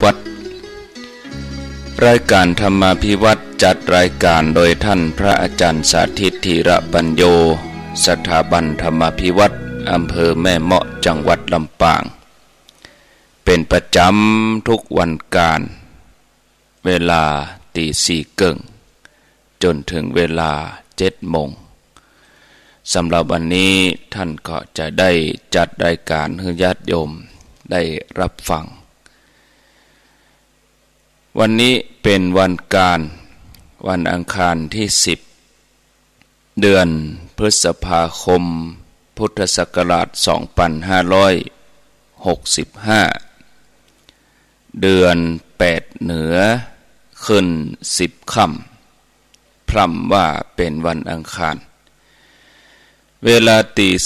วัตรรายการธรรมาภิวัตรจัดรายการโดยท่านพระอาจารย์สาธิตธีระปัญโยสถาบันธรรมาภิวัตรอำเภอแม่เมาะจังหวัดลำปางเป็นประจำทุกวันการเวลาตีสี่เกิ่งจนถึงเวลา7 โมงสำหรับวันนี้ท่านก็จะได้จัดรายการให้ญาติโยมได้รับฟังวันนี้เป็นวันการวันอังคารที่10เดือนพฤษภาคมพุทธศักราช2565เดือน8เหนือขึ้น10ค่ำพร่ำว่าเป็นวันอังคารเวลาตี4:28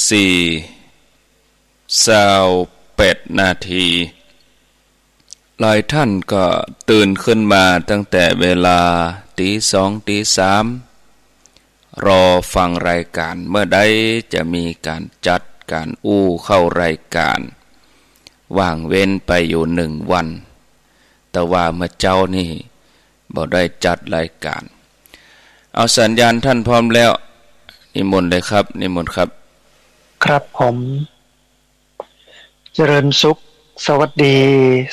หลายท่านก็ตื่นขึ้นมาตั้งแต่เวลาตี2ตี3รอฟังรายการเมื่อใดจะมีการจัดการเข้ารายการว่างเว้นไปอยู่1 วันแต่ว่าเมื่อเจ้านี่บ่ได้จัดรายการเอาสัญญาณท่านพร้อมแล้วนิมนต์เลยครับนิมนต์ครับครับผมเจริญสุขสวัสดี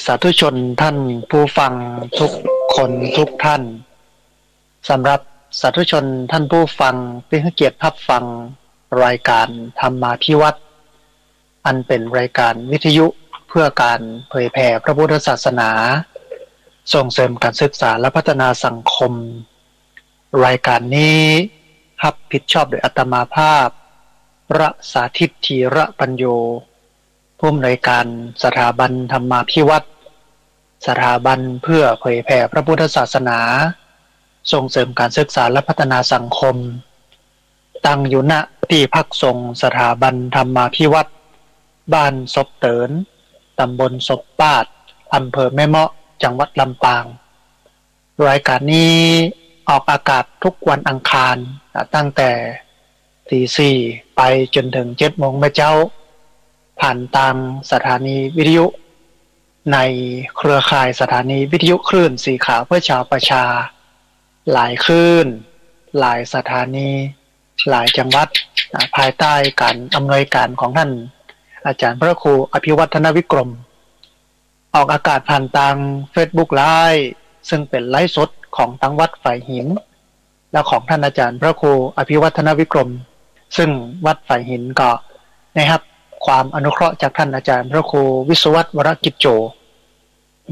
สาธุชนท่านผู้ฟังทุกคนทุกท่านสำหรับสาธุชนท่านผู้ฟังที่ให้เกียรติรับฟังรายการธรรมาภิวัตรอันเป็นรายการวิทยุเพื่อการเผยแผ่พระพุทธศาสนาส่งเสริมการศึกษาและพัฒนาสังคมรายการนี้รับผิดชอบโดยอาตมาภาพพระสาธิตธีระปัญโยผู้อำนวยการสถาบันธรรมาภิวัตรสถาบันเพื่อเผยแผ่พระพุทธศาสนาส่งเสริมการศึกษาและพัฒนาสังคมตั้งอยู่ณที่พักสงฆ์สถาบันธรรมาภิวัตรบ้านศพเตินตำบลศพปาดอำเภอแม่เมาะจังหวัดลำปางรายการนี้ออกอากาศทุกวันอังคารตั้งแต่ตี4ไปจนถึง7 โมงเมื่อเจ้าผ่านทางสถานีวิทยุในเครือข่ายสถานีวิทยุคลื่นสีขาวเพื่อชาวประชาหลายคลื่นหลายสถานีหลายจังหวัดภายใต้การอำนวยการของท่านอาจารย์พระครูอภิวัฒนวิกรมออกอากาศผ่านทาง Facebook Live ซึ่งเป็นไลฟ์สดของทั้งวัดฝ่ายหินและของท่านอาจารย์พระครูอภิวัฒนวิกรมซึ่งวัดฝ่ายหินก็นะครับความอนุเคราะห์จากท่านอาจารย์พระครูวิศวัตรวรกิจโจ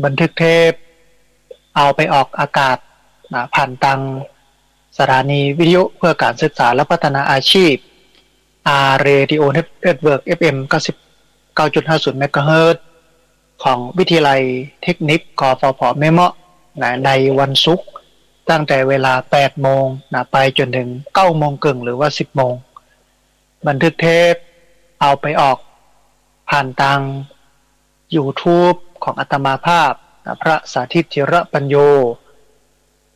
บันทึกเทปเอาไปออกอากาศผ่านทางสถานีวิทยุเพื่อการศึกษาและพัฒนาอาชีพ Radio Network FM 99.50 เมกะเฮิรตซ์ของวิทยาลัยเทคนิคกฟผ.แม่เมาะในวันศุกร์ตั้งแต่เวลา8 โมงไปจนถึง9 โมงครึ่งหรือว่า10 โมงบันทึกเทปเอาไปออกผ่านทาง YouTube ของอาตมาภาพพระสาธิตธีระปัญโย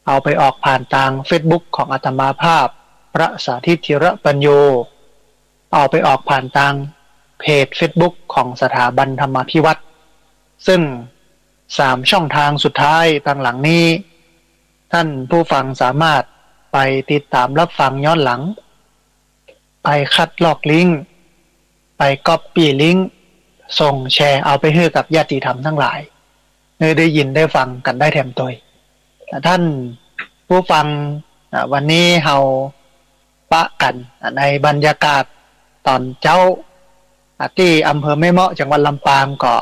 เอาไปออกผ่านทาง Facebook ของอาตมาภาพพระสาธิตธีระปัญโยเอาไปออกผ่านทางเพจ Facebook ของสถาบันธรรมาภิวัตรซึ่ง3 ช่องทางสุดท้ายทางหลังนี้ท่านผู้ฟังสามารถไปติดตามรับฟังย้อนหลังไปคัดลอกลิงก์ไปก๊อปปี้ลิงก์ส่งแชร์เอาไปให้กับญาติธรรมทั้งหลายได้ยินได้ฟังกันได้แถมตัวท่านผู้ฟังวันนี้เฮาปะกันในบรรยากาศตอนเจ้าที่อำเภอแม่เมาะจังหวัดลำปางก็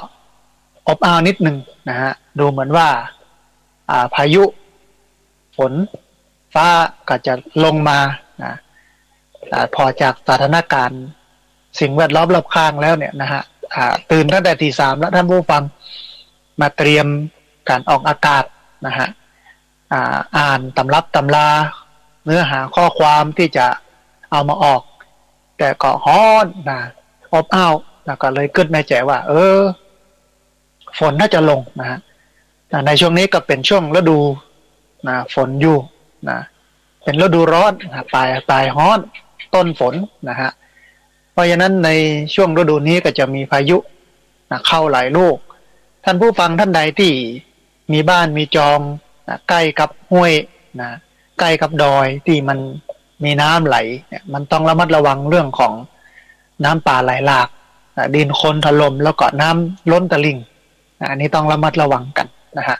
อบอ้าวนิดหนึ่งนะฮะดูเหมือนว่าพายุฝนฟ้าก็จะลงมานะพอจากสถานการณ์สิ่งแวดล้อมรอบข้างแล้วเนี่ยนะฮะตื่นตั้งแต่ตี 3แล้วท่านผู้ฟังมาเตรียมการออกอากาศนะฮะอ่านตำรับตำราเนื้อหาข้อความที่จะเอามาออกแต่ก็ฮ้อนนะอบอ้าวนะก็เลยเกิดในใจว่าฝนน่าจะลงนะฮะในช่วงนี้ก็เป็นช่วงฤดูนะฝนอยู่นะเป็นฤดูร้อนปลายฮ้อนต้นฝนนะฮะเพราะฉะนั้นในช่วงฤดูนี้ก็จะมีพายุเข้าหลายลูกท่านผู้ฟังท่านใดที่ มีบ้านมีจองนะใกล้กับห้วยนะใกล้กับดอยที่มันมีน้ำไหลเนี่ยมันต้องระมัดระวังเรื่องของน้ำป่าไหลหลากนะดินโคลนถล่มแล้วก็น้ำล้นตลิ่งนะอันนี้ต้องระมัดระวังกันนะฮะ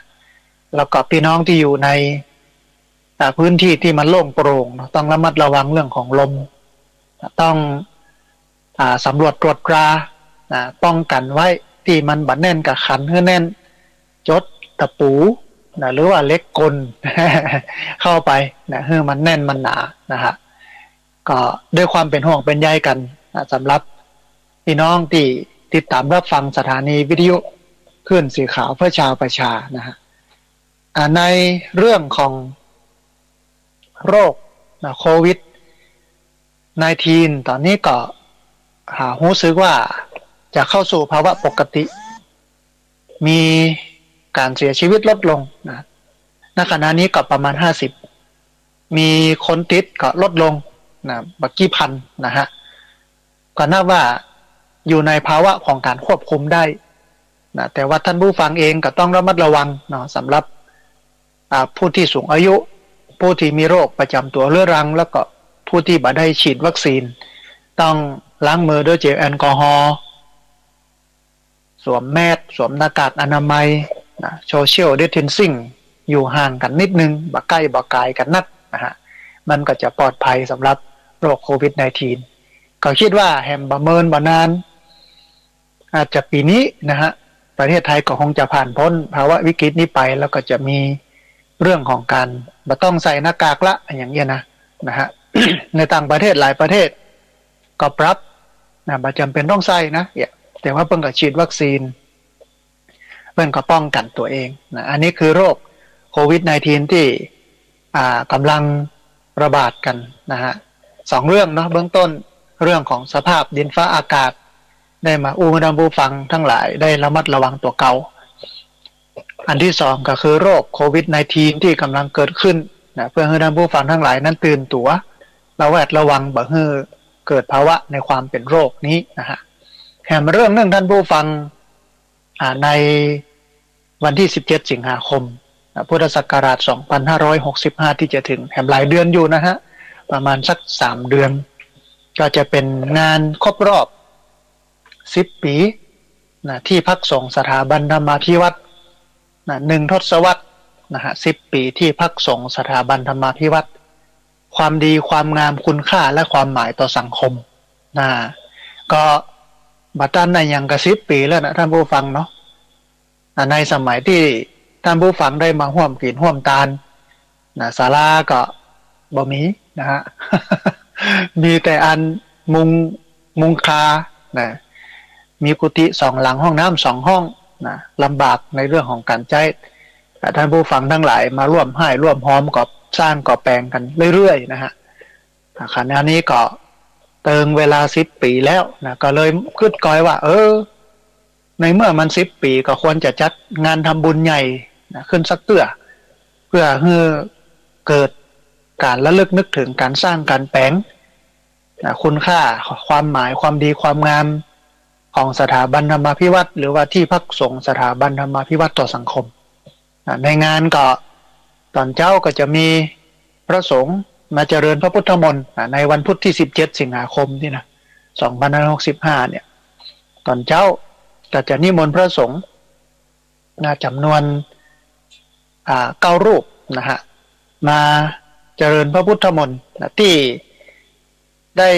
แล้วก็พี่น้องที่อยู่ในพื้นที่ที่มันโล่งโปร่งต้องระมัดระวังเรื่องของลมต้องสำรวจตรวจตราป้องกันไว้ที่มันบัดแน่นกับขันให้แน่นจดตะปูหรือว่าเล็กกล เข้าไปให้มันแน่นมันหนานะฮะก็ด้วยความเป็นห่วงเป็นใยกันสำหรับพี่น้องที่ติดตามรับฟังสถานีวิทยุคลื่นสีขาวเพื่อชาวประชานะฮะในเรื่องของโรคโควิด-19 ตอนนี้ก็รู้สึกว่าจะเข้าสู่ภาวะปกติมีการเสียชีวิตลดลงนะณขณะนี้ก็ประมาณ50มีคนติดก็ลดลงนะบักกี่พันนะฮะก็นับว่าอยู่ในภาวะของการควบคุมได้นะแต่ว่าท่านผู้ฟังเองก็ต้องระมัดระวังเนาะสำหรับผู้ที่สูงอายุผู้ที่มีโรคประจำตัวเรื้อรังแล้วก็ผู้ที่บ่ได้ฉีดวัคซีนต้องล้างมือด้วยเจลแอลกอฮอล์สวมแมสสวมหน้ากากอนามัยโซเชียลดิสเทนซิ่งอยู่ห่างกันนิดนึงบ่ใกล้บ่ไกลกันนักนะฮะมันก็จะปลอดภัยสำหรับโรคโควิด-19 ก็คิดว่าแฮมบ่เมินบ่นานอาจจะปีนี้นะฮะประเทศไทยก็คงจะผ่านพ้นภาวะวิกฤตนี้ไปแล้วก็จะมีเรื่องของการบ่ต้องใส่หน้ากากละอย่างเงี้ยนะฮะ ในต่างประเทศหลายประเทศก็ปรับบ่จำเป็นต้องใส่นะแต่ว่าเพิ่งก็ฉีดวัคซีนเพิ่งก็ป้องกันตัวเองนะอันนี้คือโรคโควิด-19 ที่กำลังระบาดกันนะฮะ2เรื่องเนาะเบื้องต้นเรื่องของสภาพดินฟ้าอากาศได้มาดำผู้ฟังทั้งหลายได้ระมัดระวังตัวเก่าอันที่2ก็คือโรคโควิด-19 ที่กำลังเกิดขึ้นนะเพื่อให้ท่านผู้ฟังทั้งหลายนั้นตื่นตัวระแวดระวังบ่ให้เกิดภาวะในความเป็นโรคนี้นะฮะแถมเรื่องนึงท่านผู้ฟังในวันที่17สิงหาคมพุทธศักราช2565ที่จะถึงแถมหลายเดือนอยู่นะฮะประมาณสัก3เดือนก็จะเป็นงานครบรอบ10ปีนะที่พักสงฆ์สถาบันธรรมาภิวัตร1 ทศวรรษนะฮะ10ปีที่พักสงฆ์สถาบันธรรมาภิวัตรความดีความงามคุณค่าและความหมายต่อสังคมก็บัดนั้นในยังกระ10ปีแล้วนะท่านผู้ฟังเนาะในสมัยที่ท่านผู้ฟังได้มาร่วมกินร่วมทานศาลาก็บ่มีนะฮะ มีแต่อันมุงคานะมีกุฏิ2หลังห้องน้ำ2ห้องนะลำบากในเรื่องของการใช้ท่านผู้ฟังทั้งหลายมาร่วมให้ร่วมพร้อมกับสร้างก่อแปลงกันเรื่อยๆนะฮะขณะนี้ก็เติงเวลา10ปีแล้วนะก็เลยคิดก้อยว่าในเมื่อมัน10ปีก็ควรจะจัดงานทำบุญใหญ่นะขึ้นสักเพื่อให้เกิดการระลึกนึกถึงการสร้างการแปลงนะคุณค่าความหมายความดีความงามของสถาบันธรรมาภิวัตรหรือว่าที่พักสงฆ์สถาบันธรรมาภิวัตรต่อสังคมในงานก็ตอนเจ้าก็จะมีพระสงฆ์มาเจริญพระพุทธมนต์ในวันพุธที่17สิงหาคมนี่นะ2565เนี่ยตอนเจ้าก็จะนิมนต์พระสงฆ์จำนวน9 รูปนะฮะมาเจริญพระพุทธมนต์ที่ได้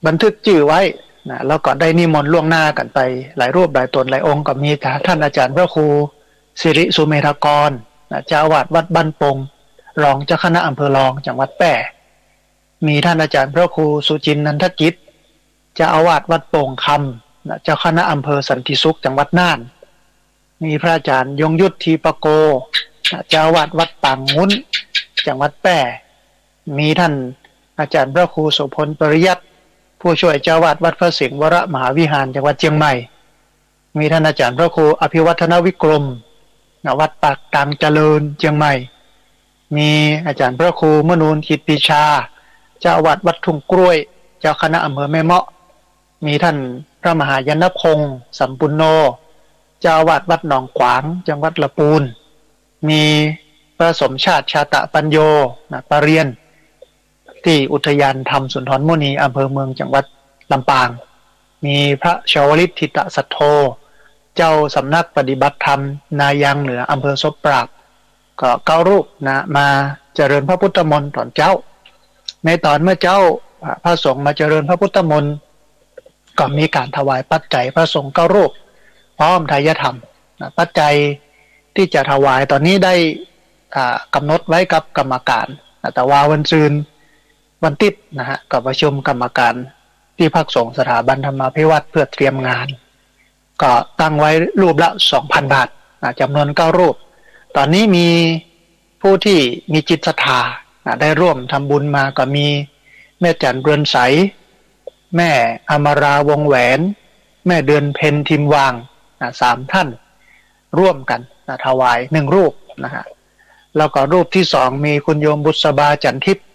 บันทึกชื่อไว้นะแล้วก็ได้นิมนต์ล่วงหน้ากันไปหลายรูปหลายตนหลายองค์ก็มีท่านอาจารย์พระครูสิริสุเมธากรเจ้าอาวาสวัดบ้านปงรองเจ้าคณะอำเภอรองจังหวัดแพร่มีท่านอาจารย์พระครูสุจินต์นันทกิจเจ้าอาวาสวัดโป่งคำเจ้าคณะอำเภอสันติสุขจังหวัดน่านมีพระอาจารย์ยงยุทธทีปโกเจ้าอาวาสวัดปางงุ้นจังหวัดแพร่มีท่านอาจารย์พระครูโสพลปริยัติผู้ช่วยเจ้าอาวาสวัดพระสิงห์วรมหาวิหารจังหวัดเชียงใหม่มีท่านอาจารย์พระครูอภิวัฒนวิกรมวัดปากตังเจริญเชียงใหม่มีอาจารย์พระครูมนูนกิตติชาเจ้าอาวาสวัดทุ่งกล้วยเจ้าคณะอำเภอแม่เมาะมีท่านพระมหายนพงศ์สัมปุนโน เจ้าอาวาสวัดหนองขวางจังหวัดลำพูนมีพระสมชาติชาตะปัญโยนะปรริญญาที่อุทยานธรรมสุนทรมุนีอำเภอเมืองจังหวัดลำปางมีพระชาวลิตทิตสัทโธเจ้าสำนักปฏิบัติธรรมนายังเหนืออำเภอศพปราบก็เก้ารูปนะมาเจริญพระพุทธมนต์ตอนเจ้าในตอนเมื่อเจ้าพระสงฆ์มาเจริญพระพุทธมนต์ก็มีการถวายปัจจัยพระสงฆ์เก้ารูปพร้อมทายธรรมนะปัจจัยที่จะถวายตอนนี้ได้กำหนดไว้กับกรรมการแต่ว่าวันซืนวันติดนะฮะกับประชุมกรรมการที่พักสงฆ์สถาบันธรรมาภิวัตรเพื่อเตรียมงานก็ตั้งไว้รูปละ 2,000 บาทจำนวน9รูปตอนนี้มีผู้ที่มีจิตศรัทธาได้ร่วมทำบุญมาก็มีแม่จันเรือนใสแม่อมราวงแหวนแม่เดือนเพ็ญทิมวาง3ท่านร่วมกันถวาย1รูปนะฮะแล้วก็รูปที่2มีคุณโยมบุษบาจันทิพย์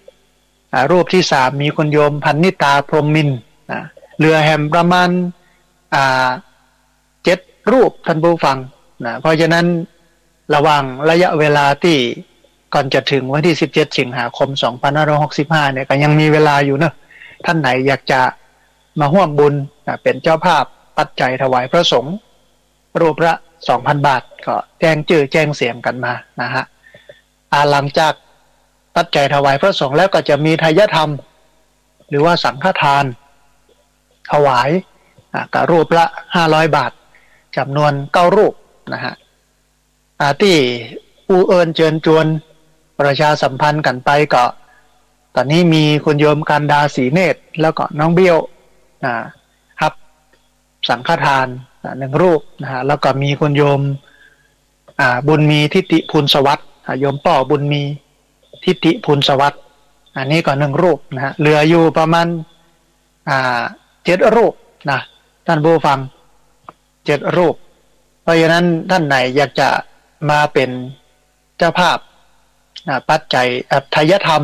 รูปที่3มีคุณโยมพันนิตาพรหมมินทร์เรือแฮมประมาณ7รูปท่านผู้ฟังนะเพราะฉะนั้นระหว่างระยะเวลาที่ก่อนจะถึงวันที่17สิงหาคม2565เนี่ยก็ยังมีเวลาอยู่เนอะท่านไหนอยากจะมาร่วมบุญเป็นเจ้าภาพปัจจัยถวายพระสงฆ์รูปละ 2,000 บาทก็แจ้งชื่อแจ้งเสียงกันมานะฮะหลังจากปัจจัยถวายพระสงฆ์แล้วก็จะมีทายธรรมหรือว่าสังฆทานถวายกับรูปละ500 บาทจำนวน9รูปนะฮะที่ผู้เอิญเชิญชวนประชาสัมพันธ์กันไปก็ตอนนี้มีคุณโยมกันดาศรีเนตรแล้วก็น้องเบี้ยวรับสังฆทาน1รูปนะฮะแล้วก็มีคุณโยมบุญมีทิติภูลสวัสดิ์โยมป่อบุญมีทิติภูลสวัสดิ์อันนี้ก็1รูปนะฮะเหลืออยู่ประมาณ7รูปนะท่านผู้ฟัง7รูปเพราะฉะนั้นท่านไหนอยากจะมาเป็นเจ้าภาพปัจจัยทายธรรม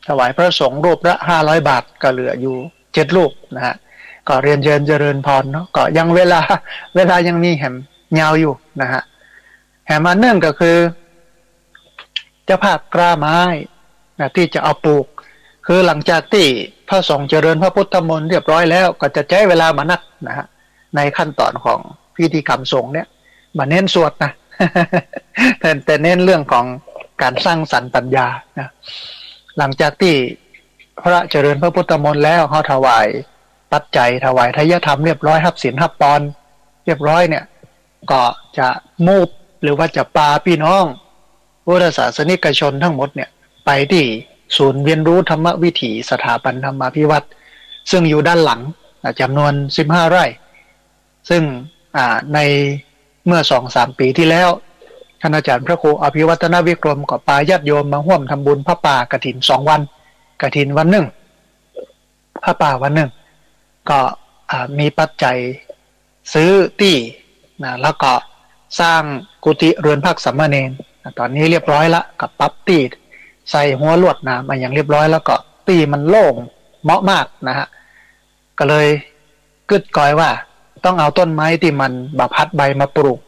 ถวายพระสงฆ์รูปละ500 บาทก็เหลืออยู่7รูปนะฮะก็เรียนเชิญเจริญพรเนาะก็ยังเวลายังมีแหมยาวอยู่นะฮะแหมอันหนึ่งก็คือเจ้าภาพกล้าไม้ที่จะเอาปลูกคือหลังจากที่พระสงฆ์เจริญพระพุทธมนต์เรียบร้อยแล้วก็จะใช้เวลามานักนะฮะในขั้นตอนของพิธีกรรมสงฆ์เนี่ยมาเน้นสวดนะ แต่เน้นเรื่องของการสร้างสรรค์ปัญญานะหลังจากที่พระเจริญพระพุทธมนต์แล้วเขาถวายปัจจัยถวายทายธรรมเรียบร้อยรับศีลรับปอนเรียบร้อยเนี่ยก็จะมูฟหรือว่าจะปาพี่น้องพุทธศาสนิกชนทั้งหมดเนี่ยไปที่ศูนย์เรียนรู้ธรรมวิถีสถาบันธรรมาภิวัตรซึ่งอยู่ด้านหลังจำนวน15 ไร่ซึ่งในเมื่อ 2-3 ปีที่แล้วท่านอาจารย์พระครูอภิวัฒนวิกรมก็พาญาติโยมมาร่วมทำบุญพระป่ากฐิน2 วันกฐินวันหนึ่งพระป่าวันหนึ่งก็มีปัจจัยซื้อที่แล้วก็สร้างกุฏิเรือนพักสามเณรตอนนี้เรียบร้อยละกับปั๊บตีใส่หัวลวดน้ำมาอย่างเรียบร้อยแล้วก็ตีมันโล่งเหมาะมากนะฮะก็เลยกึดก้อยว่าต้องเอาต้นไม้ที่มันบาพัดใบมาปลูก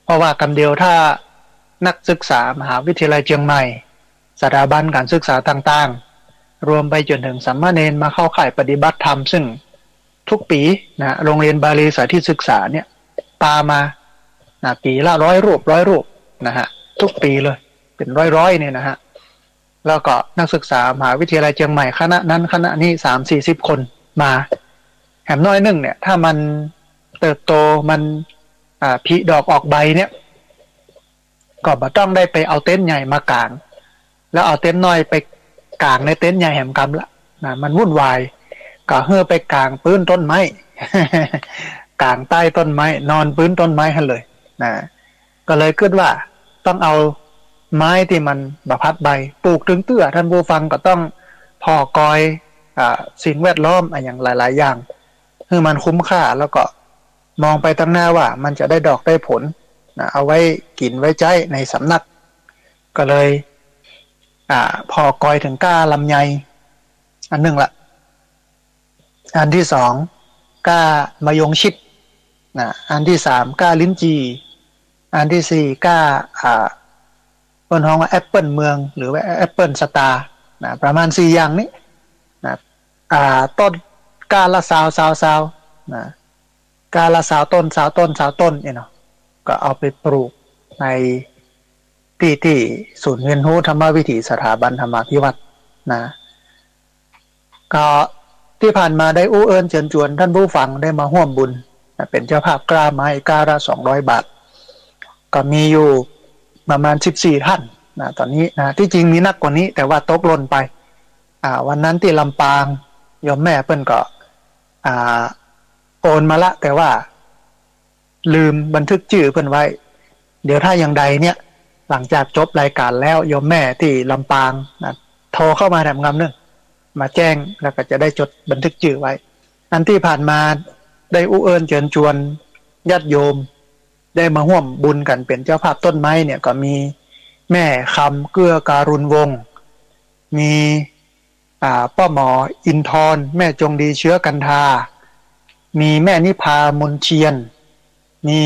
เพราะว่ากำเดียวถ้านักศึกษามหาวิทยาลัยเชียงใหม่สถาบันการศึกษาต่างๆรวมไปจนถึงสามเณรมาเข้าข่ายปฏิบัติธรรมซึ่งทุกปีนะโรงเรียนบาลีสาธิตศึกษาเนี่ยปามาปีละ100 รูปนะฮะทุกปีเลยเป็นร้อยเนี่ยนะฮะแล้วก็นักศึกษามหาวิทยาลัยเชียงใหม่คณะนั้นคณะนี้30-40 คนมาแหมน้อยหนึ่งเนี่ยถ้ามันเติบโตมันผลิดอกออกใบเนี่ยก็บ่ต้องได้ไปเอาเต็นท์ใหญ่มากางแล้วเอาเต็นท์น้อยไปกางในเต็นท์ใหญ่แหมกำละนะมันวุ่นวายก็เฮือไปกางพื้นต้นไม้ กางใต้ต้นไม้นอนพื้นต้นไม้ให้เลยนะก็เลยคิดว่าต้องเอาไม้ที่มันบพัดใบปลูกถึงเตื้อท่านผู้ฟังก็ต้องพอกอยสิ่งแวดล้อมอย่างหลายๆอย่างคือมันคุ้มค่าแล้วก็มองไปตั้งหน้าว่ามันจะได้ดอกได้ผลนะเอาไว้กินไว้ใช้ในสำนักก็เลยพอกอยถึงก้าลำไยอันหนึ่งละอันที่2ก้ามะยงชิด อันที่สามก้าลิ้นจีอันที่สี่ก้าบนห้องว่าแอปเปิลเมืองหรือว่าแอปเปิลสตาร์ประมาณสี่อย่างนี้นะต้นก้าละสาวนะก้าละสาวต้นเนี่ยเนาะก็เอาไปปลูกในที่ศูนย์เรียนรู้ธรรมวิถีสถาบันธรรมาภิวัตน์นะก็ที่ผ่านมาได้อู้เอิญเชิญชวนท่านผู้ฟังได้มาร่วมบุญเป็นเจ้าภาพกล้าไม้กล้าละ200 บาทก็มีอยู่ประมาณ14ท่านตอนนี้ที่จริงมีนักกว่านี้แต่ว่าตกหล่นไปวันนั้นที่ลำปางโยมแม่เปิ้นก็โอนมาละแต่ว่าลืมบันทึกชื่อเปิ้นไว้เดี๋ยวถ้าอย่างใดเนี่ยหลังจากจบรายการแล้วโยมแม่ที่ลำปางโทรเข้ามาแถมงำนึงมาแจ้งแล้วก็จะได้จดบันทึกชื่อไว้อันที่ผ่านมาได้อู้เอิญเชิญชวนญาติโยมได้มาร่วมบุญกันเป็นเจ้าภาพต้นไม้เนี่ยก็มีแม่คำเกื้อการุณวงศ์มีป้าหมออินทร์แม่จงดีเชื้อกันทามีแม่นิพามนเชียนมี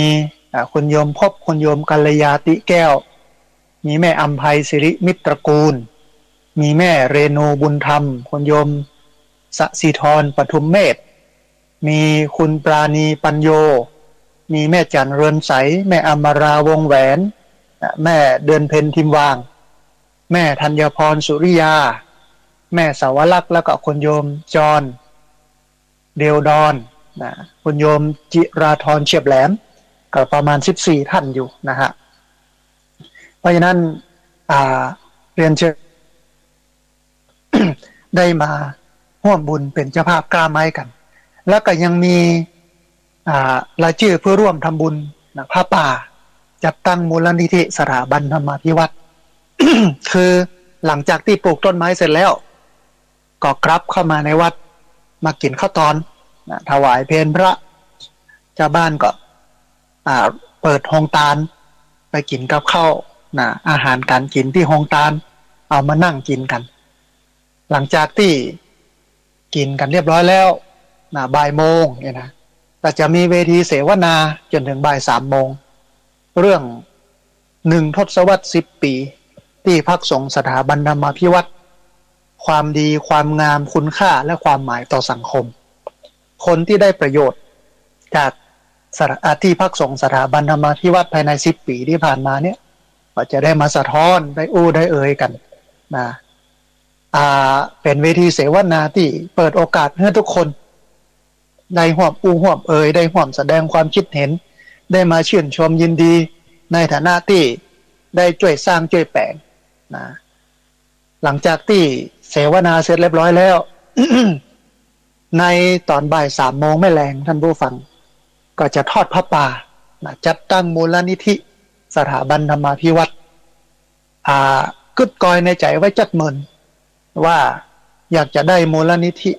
คุณโยมพบคุณโยมกัลยาติแก้วมีแม่อัมภัยสิริมิตรกูลมีแม่เรนูบุญธรรมคุณโยมสศิธรปทุมเมธมีคุณปราณีปัญโยมีแม่จันเรือนใสแม่อมราวงแหวนแม่เดือนเพ็ญทิมวางแม่ธัญพรสุริยาแม่สาวลักษณ์แล้วก็คุณโยมจรเดวดอนคุณโยมจิราธรเฉียบแหลมก็ประมาณ14ท่านอยู่นะฮะเพราะฉะนั้นเรียนเชิญ ได้มาร่วมบุญเป็นเจ้าภาพกล้าไม้กันแล้วก็ยังมีรายชื่อเพื่อร่วมทำบุญผ้าป่าจัดตั้งมูลนิธิสถาบันธรรมาภิวัตน์ คือหลังจากที่ปลูกต้นไม้เสร็จแล้วก็กลับเข้ามาในวัดมากินข้าวตอนถวายเพลพระชาวบ้านก็เปิดโฮงตาลไปกินกับข้าวอาหารการกินที่โฮงตาลเอามานั่งกินกันหลังจากที่กินกันเรียบร้อยแล้วบ่ายโมงเนี่ยนะก็จะมีเวทีเสวนาจนถึงบ่าย3 โมงเรื่อง1 ทศวรรษ 10 ปีที่พักสงฆ์สถาบันธรรมาภิวัตน์ความดีความงามคุณค่าและความหมายต่อสังคมคนที่ได้ประโยชน์จากที่พักสงฆ์สถาบันธรรมาภิวัตน์ภายใน10 ปีที่ผ่านมาเนี่ยก็จะได้มาสะท้อนได้อู้ได้เอ่ยกันเป็นเวทีเสวนาที่เปิดโอกาสให้ทุกคนได้ร่วมอู้ร่วมเอ่ยได้ร่วมแสดงความคิดเห็นได้มาชื่นชมยินดีในฐานะที่ได้ช่วยสร้างช่วยแปลงหลังจากที่เสวนาเสร็จเรียบร้อยแล้ว ในตอนบ่าย3 โมงไม่แรงท่านผู้ฟังก็จะทอดพระป่าจัดตั้งมูลนิธิสถาบันธรรมาภิวัตน์กึดกอยในใจไว้จัดเมินว่าอยากจะได้มูลนิธิ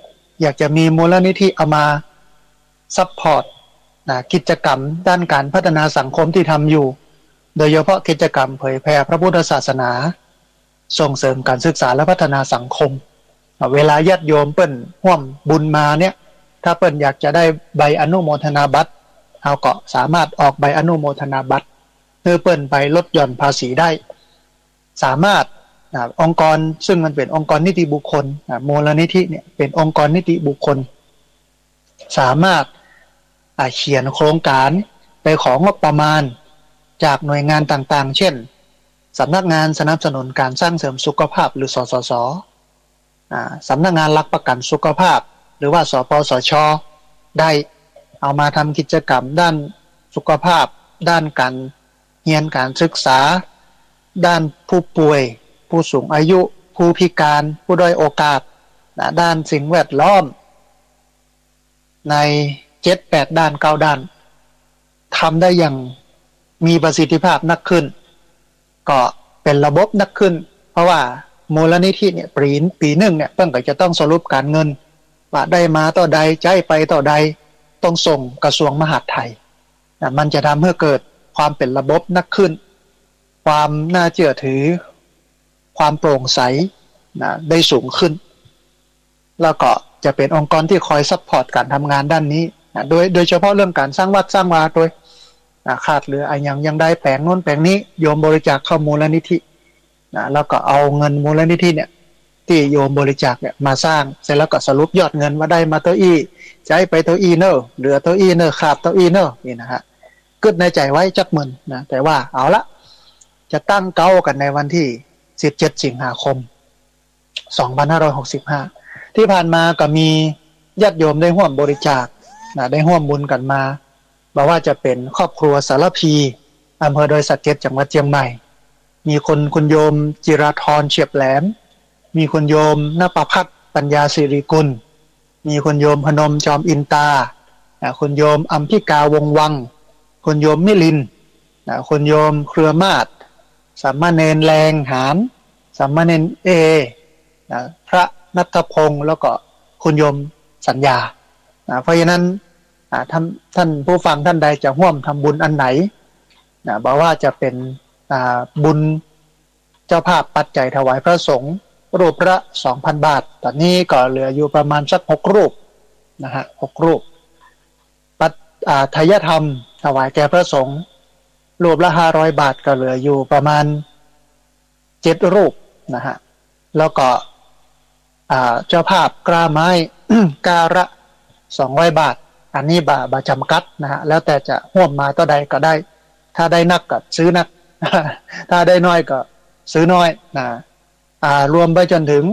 อยากจะมีมูลนิธิเอามาซัพพอร์ตกิจกรรมด้านการพัฒนาสังคมที่ทำอยู่โดยเฉพาะกิจกรรมเผยแพร่พระพุทธศาสนาส่งเสริมการศึกษาและพัฒนาสังคมเวลาญาติโยมเปิ้นร่วมบุญมาเนี่ยถ้าเปิ้นอยากจะได้ใบอนุโมทนาบัตรเอาก็สามารถออกใบอนุโมทนาบัตรเพื่อเปิ้นไปลดหย่อนภาษีได้สามารถองค์กรซึ่งมันเป็นองค์กรนิติบุคคลมูลนิธิเนี่ยเป็นองค์กรนิติบุคคลสามารถเขียนโครงการไปของงบประมาณจากหน่วยงานต่างๆเช่นสำนักงานสนับสนุนการสร้างเสริมสุขภาพหรือสสส.สำนักงานหลักประกันสุขภาพหรือว่าสปสช.ได้เอามาทำกิจกรรมด้านสุขภาพด้านการเรียนการศึกษาด้านผู้ป่วยผู้สูงอายุผู้พิการผู้ด้อยโอกาสด้านสิ่งแวดล้อมใน 7-8 ด้าน 9 ด้านทำได้อย่างมีประสิทธิภาพนักขึ้นก็เป็นระบบนักขึ้นเพราะว่ามูลนิธิเนี่ยปีหนึ่งเนี่ยเพิ่งก็จะต้องสรุปการเงินว่าได้มาต่อใดจ่ายไปต่อใดต้องส่งกระทรวงมหาดไทยมันจะทำให้เกิดความเป็นระบบนักขึ้นความน่าเชื่อถือความโปร่งใสได้สูงขึ้นแล้วก็จะเป็นองค์กรที่คอยซัพพอร์ตการทำงานด้านนี้ โดยเฉพาะเรื่องการสร้างวัดสร้างวาโดยขาดเหลือยังได้แปลงโน้นแปลงนี้โยมบริจาคเข้ามูลนิธิแล้วก็เอาเงินมูลนิธิเนี่ยที่โยมบริจาคเนี่ยมาสร้างเสร็จแล้วก็สรุปยอดเงินว่าได้มาตัวอี้ใช้ไปตัวอี้เนอะเหลือตัวอี้เนอะขาดตัวอี้เนอะนี่นะฮะกึดในใจไว้จักหมื่นนะแต่ว่าเอาละจะตั้งเก้ากันในวันที่17 สิงหาคม 2565ที่ผ่านมาก็มีญาติโยมได้ร่วมบริจาคได้ร่วมบุญกันมาบอกว่าจะเป็นครอบครัวสารพีอำเภอดอยสะเก็ดจังหวัดเชียงใหม่มีคุณโยมจิราธรเฉียบแหลมมีคุณโยมณปภัทรปัญญาสิริกุลมีคุณโยมพนมจอมอินตาคุณโยมอัมพิกาวงวังคุณโยมมิลินคุณโยมเครือมาศสามเณรแรงหานสามเณรพระณัฐพงศ์แล้วก็คุณโยมสัญญาเพราะฉะนั้นท่านผู้ฟังท่านใดจะร่วมทำบุญอันไหนบอกว่าจะเป็นบุญเจ้าภาพปัจจัยถวายพระสงฆ์รูปละ 2,000 บาทตอนนี้ก็เหลืออยู่ประมาณสัก6รูปนะฮะ6รูปทายธรรมถวายแก่พระสงฆ์รูปละ500 บาทก็เหลืออยู่ประมาณ7รูปนะฮะแล้วก็เจ้าภาพกล้าไม้ การะ200 บาทอันนี้บาจำกัดนะฮะแล้วแต่จะร่วมมาต่อใดก็ได้ถ้าได้นักก็ซื้อนัก ถ้าได้น้อยก็ซื้อน้อยนะรวมไปจนถึง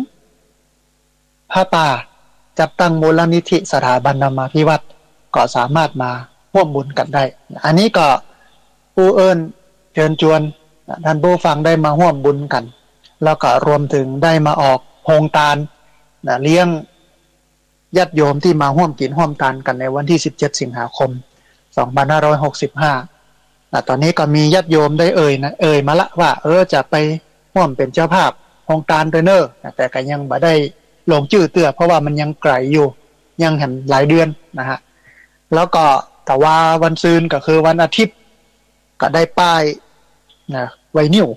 ผ้าป่าจัดตั้งมูลนิธิสถาบันธรรมาภิวัตรก็สามารถมาร่วมบุญกันได้อันนี้ก็ผู้เอิญเชิญชวนท่านผู้ฟังได้มาร่วมบุญกันแล้วก็รวมถึงได้มาออกโฮงทานเลี้ยงญาติโยมที่มาร่วมกินร่วมทานกันในวันที่17 สิงหาคม 2565ตอนนี้ก็มีญาติโยมได้เอ่ยมาละว่าจะไปร่วมเป็นเจ้าภาพโฮงทานด้วยเนอะแต่ก็ยังบ่ได้ลงชื่อเตื้อเพราะว่ามันยังไกลอยู่ยังเห็นหลายเดือนนะฮะแล้วก็แต่ว่าวันซืนก็คือวันอาทิตย์ก็ได้ป้ายไวนิว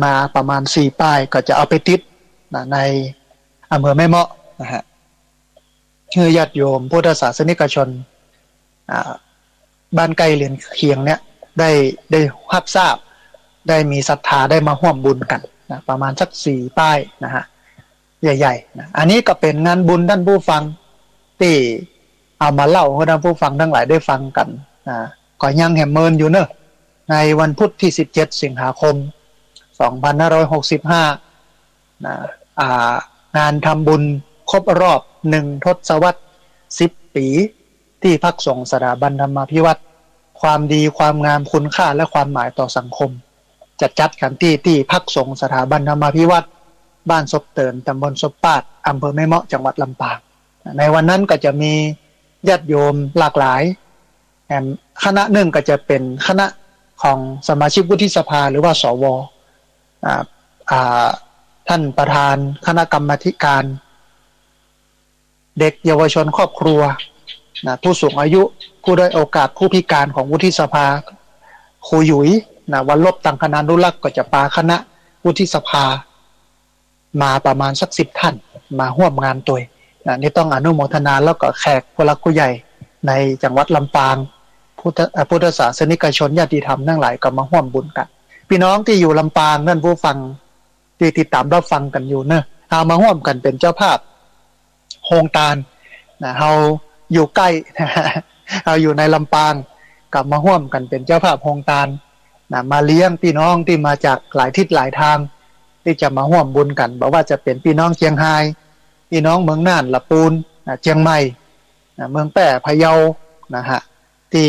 มาประมาณ4ป้ายก็จะเอาไปติดในอำเภอแม่เมาะนะฮะชื่อญาติโยมพุทธศาสนิกชนบ้านใกล้เรือนเคียงเนี่ยได้รับทราบได้มีศรัทธาได้มาร่วมบุญกันนะประมาณสัก4ป้ายนะฮะใหญ่ๆนะอันนี้ก็เป็นงานบุญท่านผู้ฟังที่เอามาเล่าให้ท่านผู้ฟังทั้งหลายได้ฟังกันก็ยังแหมเมินอยู่เนอะในวันพุธที่17 สิงหาคม 2565งานทำบุญครบรอบ1 ทศวรรษ 10 ปีที่พักสงฆ์สถาบันธรรมาภิวัตรความดีความงามคุณค่าและความหมายต่อสังคมจัดกันที่พักสงฆ์สถาบันธรรมาภิวัตรบ้านศพเตินตำบลศพปาดอำเภอแม่เมาะจังหวัดลำปางในวันนั้นก็จะมีญาติโยมหลากหลายคณะหนึ่งก็จะเป็นคณะของสมาชิกวุฒิสภาหรือว่าสวท่านประธานคณะกรรมาธิการเด็กเยาวชนครอบครัวผู้สูงอายุผู้ด้อยโอกาสผู้พิการของวุฒิสภาครูหยุยวันลบตังคณานุรักษ์ก็จะปาคณะวุฒิสภามาประมาณสัก10 ท่านมาร่วมงานตัวนี่ต้องอนุโมทนาแล้วก็แขกผู้หลักผู้ใหญ่ในจังหวัดลำปางพุทธศาสนิกชนญาติธรรมทั้งหลายก็มาร่วมบุญกันพี่น้องที่อยู่ลำปางนั่นผู้ฟังที่ติดตามรับฟังกันอยู่เนอะเอามาร่วมกันเป็นเจ้าภาพโฮงทานเราอยู่ใกล้เราอยู่ในลำปางกลับมาร่วมกันเป็นเจ้าภาพโฮงทานมาเลี้ยงพี่น้องที่มาจากหลายทิศหลายทางที่จะมาร่วมบุญกันบอกว่าจะเป็นพี่น้องเชียงรายพี่น้องเมืองน่านละปูนเชียงใหม่เมืองแพร่พะเยานะฮะที่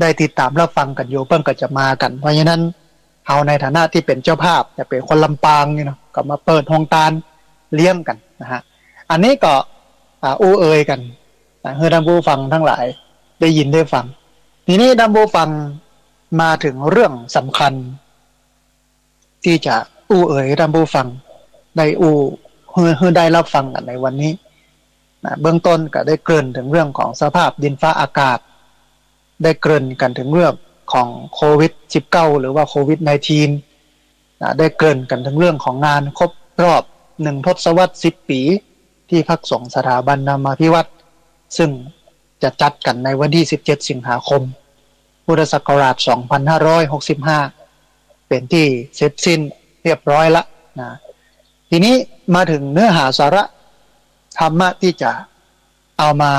ได้ติดตามรับฟังกันอยู่เพิ่งก็จะมากันเพราะฉะนั้นเอาในฐานะที่เป็นเจ้าภาพจะเป็นคนลำปางนี่เนาะก็มาเปิดโฮงทานเลี้ยงกันนะฮะอันนี้ก็อู้เอ่ยกันให้ท่านผู้ฟังทั้งหลายได้ยินได้ฟังทีนี้ท่านผู้ฟังมาถึงเรื่องสำคัญที่จะอู้เอ่ยท่านผู้ฟังได้ให้ได้รับฟังกันในวันนี้เบื้องต้นก็ได้เกริ่นถึงเรื่องของสภาพดินฟ้าอากาศได้เกริ่นกันถึงเรื่องของโควิด -19 หรือว่าโควิด -19 ได้เกริ่นกันถึงเรื่องของงานครบรอบ1 ทศวรรษ 10 ปีที่พักสงฆ์สถาบันธรรมาภิวัตรซึ่ง จะจัดกันในวันที่17 สิงหาคมพุทธศักราช2565เป็นที่เสร็จสิ้นเรียบร้อยละนะทีนี้มาถึงเนื้อหาสาระธรรมะที่จะเอามา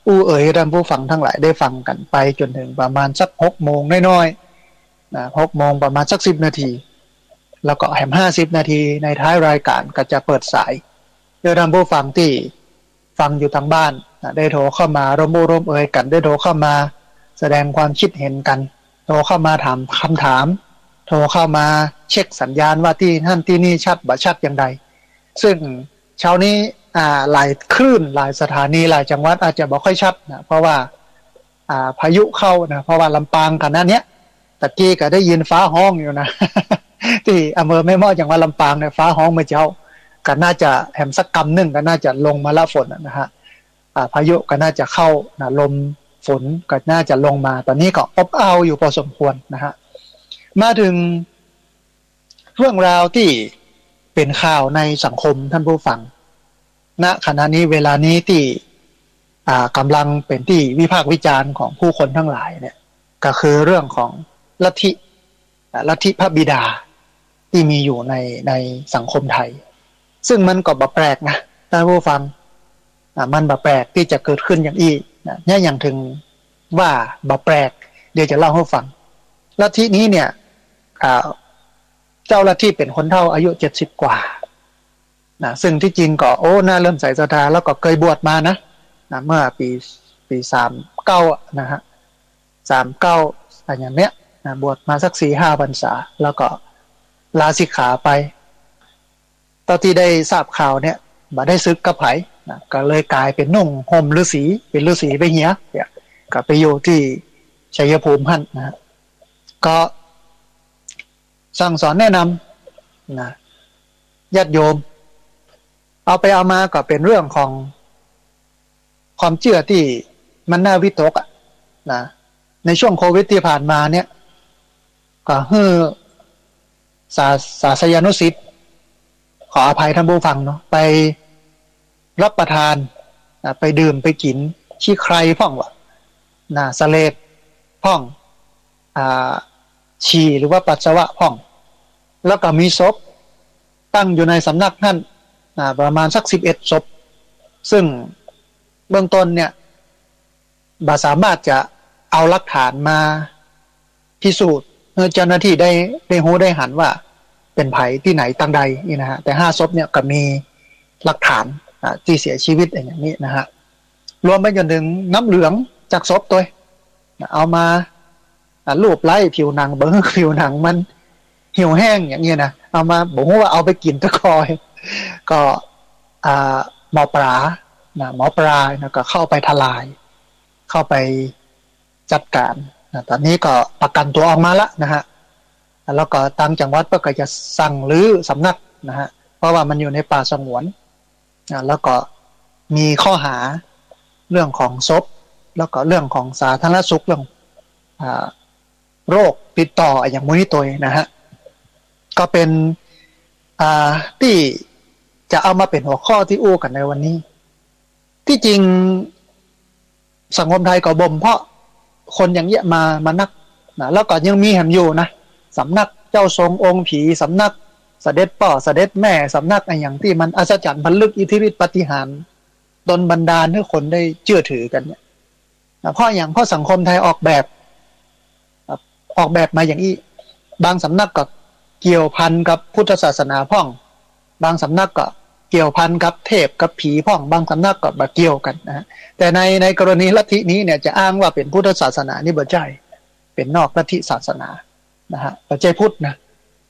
อู้เอ๋ยท่านผู้ฟังทั้งหลายได้ฟังกันไปจนถึงประมาณสัก6 โมงน้อยๆนะ6 โมงประมาณสัก10 นาทีแล้วก็แหม50 นาทีในท้ายรายการก็จะเปิดสายเพื่อท่านผู้ฟังที่ฟังอยู่ทางบ้านนะได้โทรเข้ามาร่วมเอ่ยกันได้โทรเข้ามาแสดงความคิดเห็นกันโทรเข้ามาถามคำถามโทรเข้ามาเช็คสัญญาณว่าที่นั่นที่นี่ชัดบ่ชัดอย่างไรซึ่งเช้านี้หลายคลื่นหลายสถานีหลายจังหวัดอาจจะบอกค่อยชัดนะเพราะว่าพายุเข้านะเพราะว่าลำปางกันนั้นเนี้ยตะกี้ก็ได้ยินฟ้าห้องอยู่นะ ที่อำเภอแม่เมาะจังหวัดลำปางเนี่ยฟ้าห้องเมื่อเช้าก็น่าจะแหมสักกำหนึ่งก็น่าจะลงมาละฝนนะฮะพายุก็น่าจะเข้านะลมฝนก็น่าจะลงมาตอนนี้ก็อบอ้าวอยู่พอสมควรนะฮะมาถึงเรื่องราวที่เป็นข่าวในสังคมท่านผู้ฟังณขณะนี้เวลานี้ที่กำลังเป็นที่วิพากษ์วิจารณ์ของผู้คนทั้งหลายเนี่ยก็คือเรื่องของลัทธิพระบิดาที่มีอยู่ในสังคมไทยซึ่งมันก็บ่แปลกนะท่านผู้ฟังมันบ่แปลกที่จะเกิดขึ้นอย่างอี้นะเนี่ยอย่างถึงว่าบ่แปลกเดี๋ยวจะเล่าให้ฟังลัทธินี้เนี่ยเจ้าลัทธิเป็นคนเฒ่าอายุ70 กว่านะซึ่งที่จริงก็น่าเริ่มใส่ศรัทธาแล้วก็เคยบวชมานะเมื่อปี39นะฮะ39อย่างเนี้ยนะบวชมาสัก 4-5 พรรษาแล้วก็ลาสิกขาไปตอนที่ได้ทราบข่าวเนี่ยบ่ได้ซึกกับไผนะก็เลยกลายเป็นนุ่งห่มฤาษีเป็นฤาษีไปเหียเนี่ยก็ไปอยู่ที่ชัยภูมิหั่นนะก็สั่งสอนแนะนำนะญาติโยมเอาไปเอามาก็เป็นเรื่องของความเชื่อที่มันน่าวิตกนะในช่วงโควิดที่ผ่านมาเนี่ยก็ศาสยานุศิษย์ขออภัยท่านผู้ฟังเนาะไปรับประทานไปดื่มไปกินขี้ใครพ่องวะสเลดพ่องฉี่หรือว่าปัสสาวะพ่องแล้วก็มีศพตั้งอยู่ในสำนักนั่นประมาณสัก11 ศพซึ่งเบื้องต้นเนี่ยบ่สามารถจะเอาหลักฐานมาพิสูจน์เจ้าหน้าที่ได้รู้ได้หันว่าเป็นไผที่ไหนตั้งใดนี่นะฮะแต่5 ศพเนี่ยก็มีหลักฐานที่เสียชีวิตอย่างนี้นะฮะรวมไปจนถึงน้ำเหลืองจากศพตัวเอามาลูบไล่ผิวหนังเบิ้งผิวหนังมันเหี่ยวแห้งอย่างเงี้ยนะเอามาบอกว่าเอาไปกินตะคอยก็หมอปลานะก็เข้าไปทลายเข้าไปจัดการนะตอนนี้ก็ประกันตัวออกมาละนะฮะแล้วก็ทางจังหวัดก็จะสั่งรื้อสำนักนะฮะเพราะว่ามันอยู่ในป่าสงวนแล้วก็มีข้อหาเรื่องของศพแล้วก็เรื่องของสาธารณสุขเรื่องโรคติดต่ออย่างมูลนิธินะฮะก็เป็นที่จะเอามาเป็นหัวข้อที่อู้กันในวันนี้ที่จริงสังคมไทยก็บ่มเพราะคนอย่างเงี้ยมานักนะแล้วก็ยังมีแหมอยู่นะสำนักเจ้าทรงองค์ผีสำนักเสด็จพ่อเสด็จแม่สำนักอะไรอย่างที่มันอัศจรรย์พันลึกอิทธิฤทธิปาฏิหาริย์ดลบันดาลให้คนได้เชื่อถือกันเนี่ยเพราะสังคมไทยออกแบบมาอย่างนี้บางสำนักก็เกี่ยวพันกับพุทธศาสนาพ่องบางสำนักก็เกี่ยวพันกับเทพกับผีพ่องบางสำนักก็บ่เกี่ยวกันนะแต่ในกรณีลัทธินี้เนี่ยจะอ้างว่าเป็นพุทธศาสนานี่บ่ใช่เป็นนอกลัทธิศาสนานะฮะบ่ใช่พุทธนะ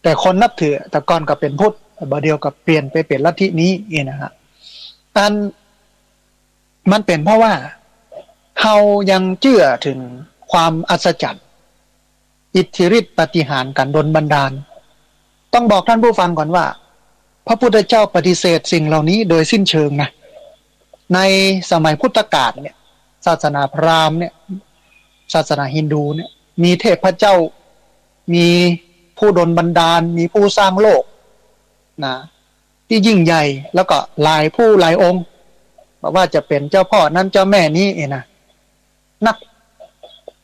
แต่คนนับถือแต่ก่อนก็เป็นพุทธบ่เดียวกับเปลี่ยนไปเป็นลัทธินี้เองนะฮะมันเป็นเพราะว่าเฮายังเชื่อถึงความอัศจรรย์อิทธิฤทธิปาฏิหาริย์กันดลบันดาลต้องบอกท่านผู้ฟังก่อนว่าพระพุทธเจ้าปฏิเสธสิ่งเหล่านี้โดยสิ้นเชิงนะในสมัยพุทธกาลเนี่ยศาสนาพราหมณ์เนี่ยศาสนาฮินดูเนี่ยมีเทพเจ้ามีผู้ดลบันดาลมีผู้สร้างโลกนะที่ยิ่งใหญ่แล้วก็หลายผู้หลายองค์บอกว่าจะเป็นเจ้าพ่อนั้นเจ้าแม่นี้เองนะ นัก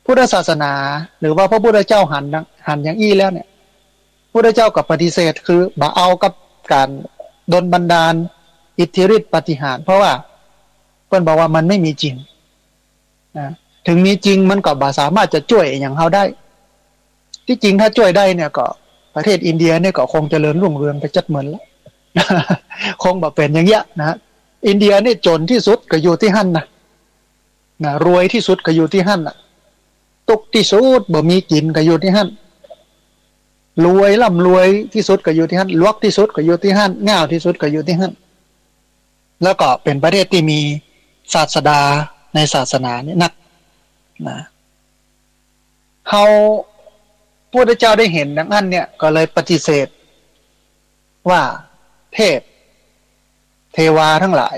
พุทธศาสนาหรือว่าพระพุทธเจ้าหันอย่างอี้แล้วเนี่ยพุทธเจ้ากับปฏิเสธคือบ่เอากับการดลบันดาลอิทธิฤทธิปาฏิหาริย์เพราะว่าเพิ่นบอกว่ามันไม่มีจริงนะถึงมีจริงมันก็บ่สามารถจะช่วยอย่างเขาได้ที่จริงถ้าช่วยได้เนี่ยก็ประเทศอินเดียเนี่ยก็คงเจริญรุ่งเรืองไปจัดเหมือนแล้ว คงบ่เป็นอย่างเงี้ยนะอินเดียนี่จนที่สุดก็อยู่ที่หั่นนะรวยที่สุดก็อยู่ที่หั่นน่ะตุกที่สุดบ่มีกินก็อยู่ที่หั่นรวยร่ำรวยที่สุดก็อยู่ที่หั่นลวกที่สุดก็อยู่ที่หั่นง่าวที่สุดก็อยู่ที่หั่นแล้วก็เป็นประเทศที่มีศาสดาในศาสนานี่นักนะเฮาพระพุทธเจ้าได้เห็นดังนั้นเนี่ยก็เลยปฏิเสธว่าเทพเทวาทั้งหลาย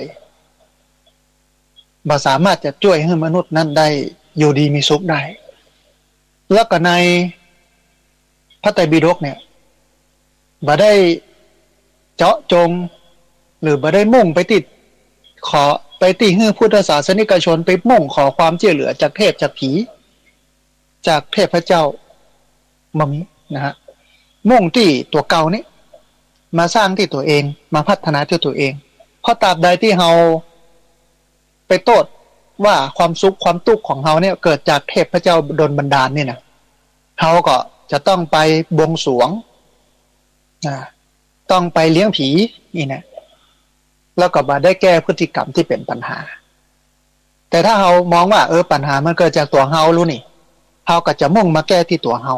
บ่สามารถจะช่วยให้มนุษย์นั้นได้อยู่ดีมีสุขได้แล้วก็ในพระไตรปิฎกเนี่ยบ่ได้เจาะจงหรือบ่ได้มุ่งไปติดขอไปติให้พุทธศาสนิกชนไปมุ่งขอความช่วยเหลือจากเทพจากผีจากเทพเจ้าบ่มีนะฮะมุ่งที่ตัวเก่านี้มาสร้างที่ตัวเองมาพัฒนาที่ตัวเองเพราะตราบใดที่เฮาไปโทษว่าความสุขความทุกข์ของเฮาเนี่ยเกิดจากเทพเจ้าดลบันดาลเนี่ยนะเฮาก็จะต้องไปบวงสรวงต้องไปเลี้ยงผีนี่นะแล้วก็มาได้แก้พฤติกรรมที่เป็นปัญหาแต่ถ้าเฮามองว่าปัญหามันเกิดจากตัวเฮารู้นี่เฮาก็จะมุ่งมาแก้ที่ตัวเฮา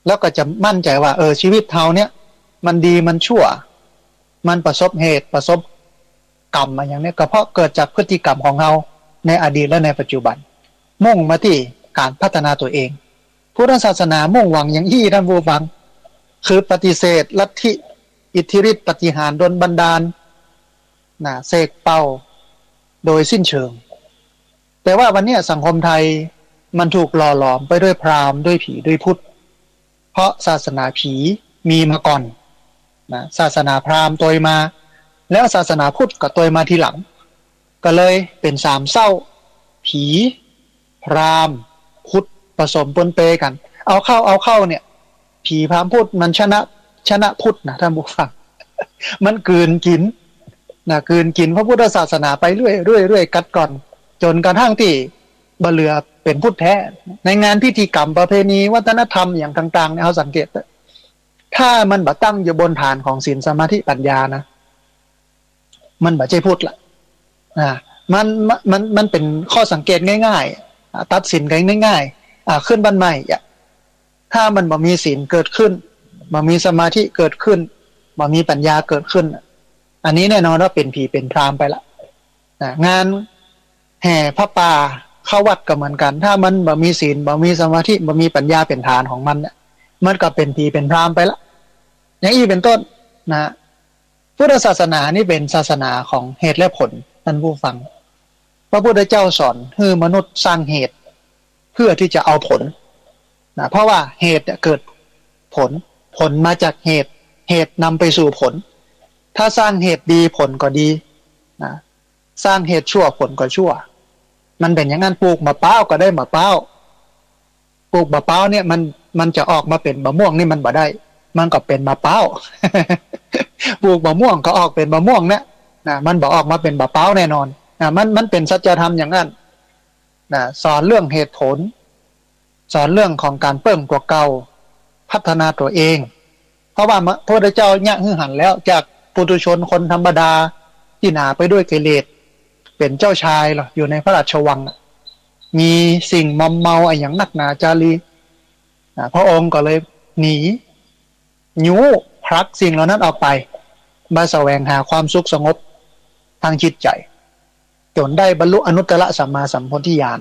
แล้วก็จะมั่นใจว่าชีวิตเฮาเนี่ยมันดีมันชั่วมันประสบเหตุประสบกรรมมาอย่างนี้ก็เพราะเกิดจากพฤติกรรมของเฮาในอดีตและในปัจจุบันมุ่งมาที่การพัฒนาตัวเองพุทธศาสนามุ่งหวังอย่างที่ท่านผู้ฟังคือปฏิเสธลัทธิอิทธิฤทธิปาฏิหาริย์ดลบันดาลเสกเป่าโดยสิ้นเชิงแต่ว่าวันนี้สังคมไทยมันถูกหล่อหลอมไปด้วยพราหมณ์ด้วยผีด้วยพุทธเพราะศาสนาผีมีมาก่อนศาสนาพราหมณ์ตัวมาแล้วศาสนาพุทธก็ตัวมาทีหลังก็เลยเป็นสามเศร้าผีพราหมณ์พุทธผสมปนเปกันเอาเข้าเนี่ยผีพราหมณ์พุทธมันชนะพุทธนะท่านผู้ฟัง มันกลืนกินพระพุทธศาสนาไปเรื่อยกัดก่อนจนกระทั่งที่บ่เหลือเป็นพุทธแท้ในงานพิธีกรรมประเพณีวัฒนธรรมอย่างต่างๆเนี่ยเขาสังเกตถ้ามันบ่ตั้งอยู่บนฐานของศีลสมาธิปัญญานะมันบ่ใช่พุทธละมันเป็นข้อสังเกตง่ายๆตัดสินกันง่ายๆขึ้นบ้านใหม่ถ้ามันบ่มีศีลเกิดขึ้นบ่มีสมาธิเกิดขึ้นบ่มีปัญญาเกิดขึ้นอันนี้แน่นอนว่าเป็นผีเป็นพราหมณ์ไปละงานแห่พระป่าเข้าวัดก็เหมือนกันถ้ามันบ่มีศีลบ่มีสมาธิบ่มีปัญญาเป็นฐานของมันเนี่ยมันก็เป็นผีเป็นพราหมณ์ไปละอย่างนี้เป็นต้นนะพุทธศาสนานี่เป็นศาสนาของเหตุและผลท่านผู้ฟังพระพุทธเจ้าสอนให้มนุษย์สร้างเหตุเพื่อที่จะเอาผลเพราะว่าเหตุเกิดผลมาจากเหตุนำไปสู่ผลถ้าสร้างเหตุดีผลก็ดีสร้างเหตุชั่วผลก็ชั่วมันเป็นอย่างนั้นปลูกมะพร้าวก็ได้มะพร้าวปลูกมะพร้าวเนี่ยมันจะออกมาเป็นมะม่วงนี่มันบ่ได้มันก็เป็นมะพร้าว ปลูกมะม่วงก็ออกเป็นมะม่วงเนี่ยมันบ่ออกมาเป็นมะพร้าวแน่นอนมันเป็นสัจธรรมอย่างนั้นสอนเรื่องเหตุผลสอนเรื่องของการเพิ่มตัวเก่าพัฒนาตัวเองเพราะว่าพระพุทธเจ้าเนี่ยหือหันแล้วจากปุถุชนคนธรรมดาที่หนาไปด้วยกิเลสเป็นเจ้าชายหรออยู่ในพระราชวังมีสิ่งมอมเมาอย่างนักหนาจารีพระองค์ก็เลยหนีพลักสิ่งเหล่านั้นออกไปมาแสวงหาความสุขสงบทางจิตใจจนได้บรรลุอนุตตรสัมมาสัมโพธิญาณ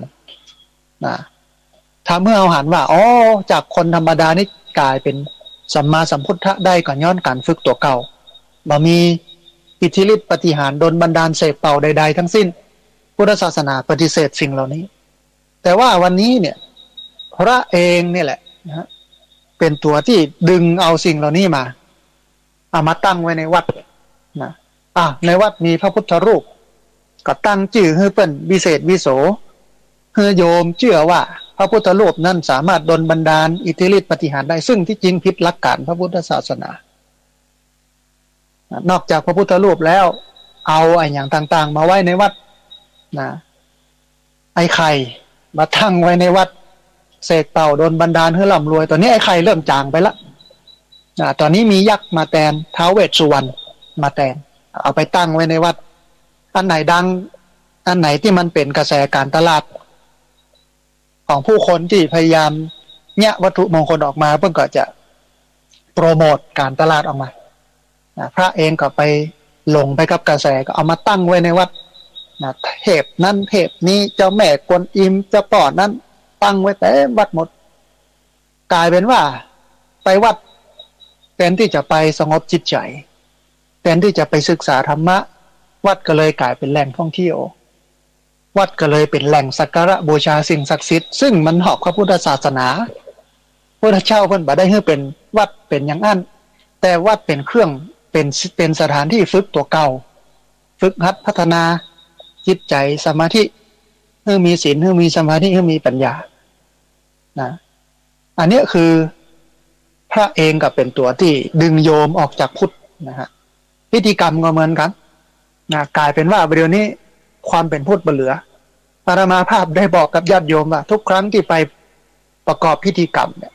ถ้าเมื่อเอาหันว่าจากคนธรรมดานี่กลายเป็นสัมมาสัมพุทธะได้ก็ย้อนการฝึกตัวเก่าบ่มีอิทธิฤทธิปาฏิหาริย์ดลบันดาลเสกเป่าใดๆทั้งสิ้นพุทธศาสนาปฏิเสธสิ่งเหล่านี้แต่ว่าวันนี้เนี่ยพระเองนี่แหละนะเป็นตัวที่ดึงเอาสิ่งเหล่านี้มาเอามาตั้งไว้ในวัดนะในวัดมีพระพุทธรูปก็ตั้งชื่อให้เปิ้นวิเศษวิโส เฮอโยมเชื่อว่าพระพุทธรูปนั้นสามารถดลบันดาลอิทธิฤทธิปาฏิหาริย์ได้ซึ่งที่จริงผิดหลักการพระพุทธศาสนานอกจากพระพุทธรูปแล้วเอาไอ้อย่างต่างๆมาไว้ในวัดนะไอ้ไข่มาตั้งไว้ในวัดเสกเป่าโดนบันดาลให้ร่ำรวยตอนนี้ไอ้ไข่เริ่มจางไปละตอนนี้มียักษ์มาแทนท้าวเวสสุวรรณมาแทนเอาไปตั้งไว้ในวัดอันไหนดังอันไหนที่มันเป็นกระแสการตลาดของผู้คนที่พยายามเนี่ยวัตถุมงคลออกมาเพื่อก็จะโปรโมทการตลาดออกมาพระเองก็ไปหลงไปกับกระแสก็เอามาตั้งไว้ในวัดเทพนั้นเทพนี้เจ้าแม่กวนอิมเจ้าป่อนั้นตั้งไว้แต่วัดหมดกลายเป็นว่าไปวัดแทนที่จะไปสงบจิตใจแทนที่จะไปศึกษาธรรมะวัดก็เลยกลายเป็นแหล่งท่องเที่ยววัดก็เลยเป็นแหล่งสักการะบูชาสิ่งศักดิ์สิทธิ์ซึ่งมันหอกพระพุทธศาสนาพระเจ้าเพิ่นบ่ได้ให้เป็นวัดเป็นอย่างนั้นแต่วัดเป็นเครื่องเป็นสถานที่ฝึกตัวเก่าฝึกหัดพัฒนาจิตใจสมาธิให้มีศีลให้มีสมาธิให้มีปัญญานะอันนี้คือพระเองก็เป็นตัวที่ดึงโยมออกจากพุทธนะฮะพิธีกรรมก็เหมือนกันนะกลายเป็นว่าเดี๋ยวนี้ความเป็นพุทธบ่เหลืออาตมาภาพได้บอกกับญาติโยมว่าทุกครั้งที่ไปประกอบพิธีกรรมเนี่ย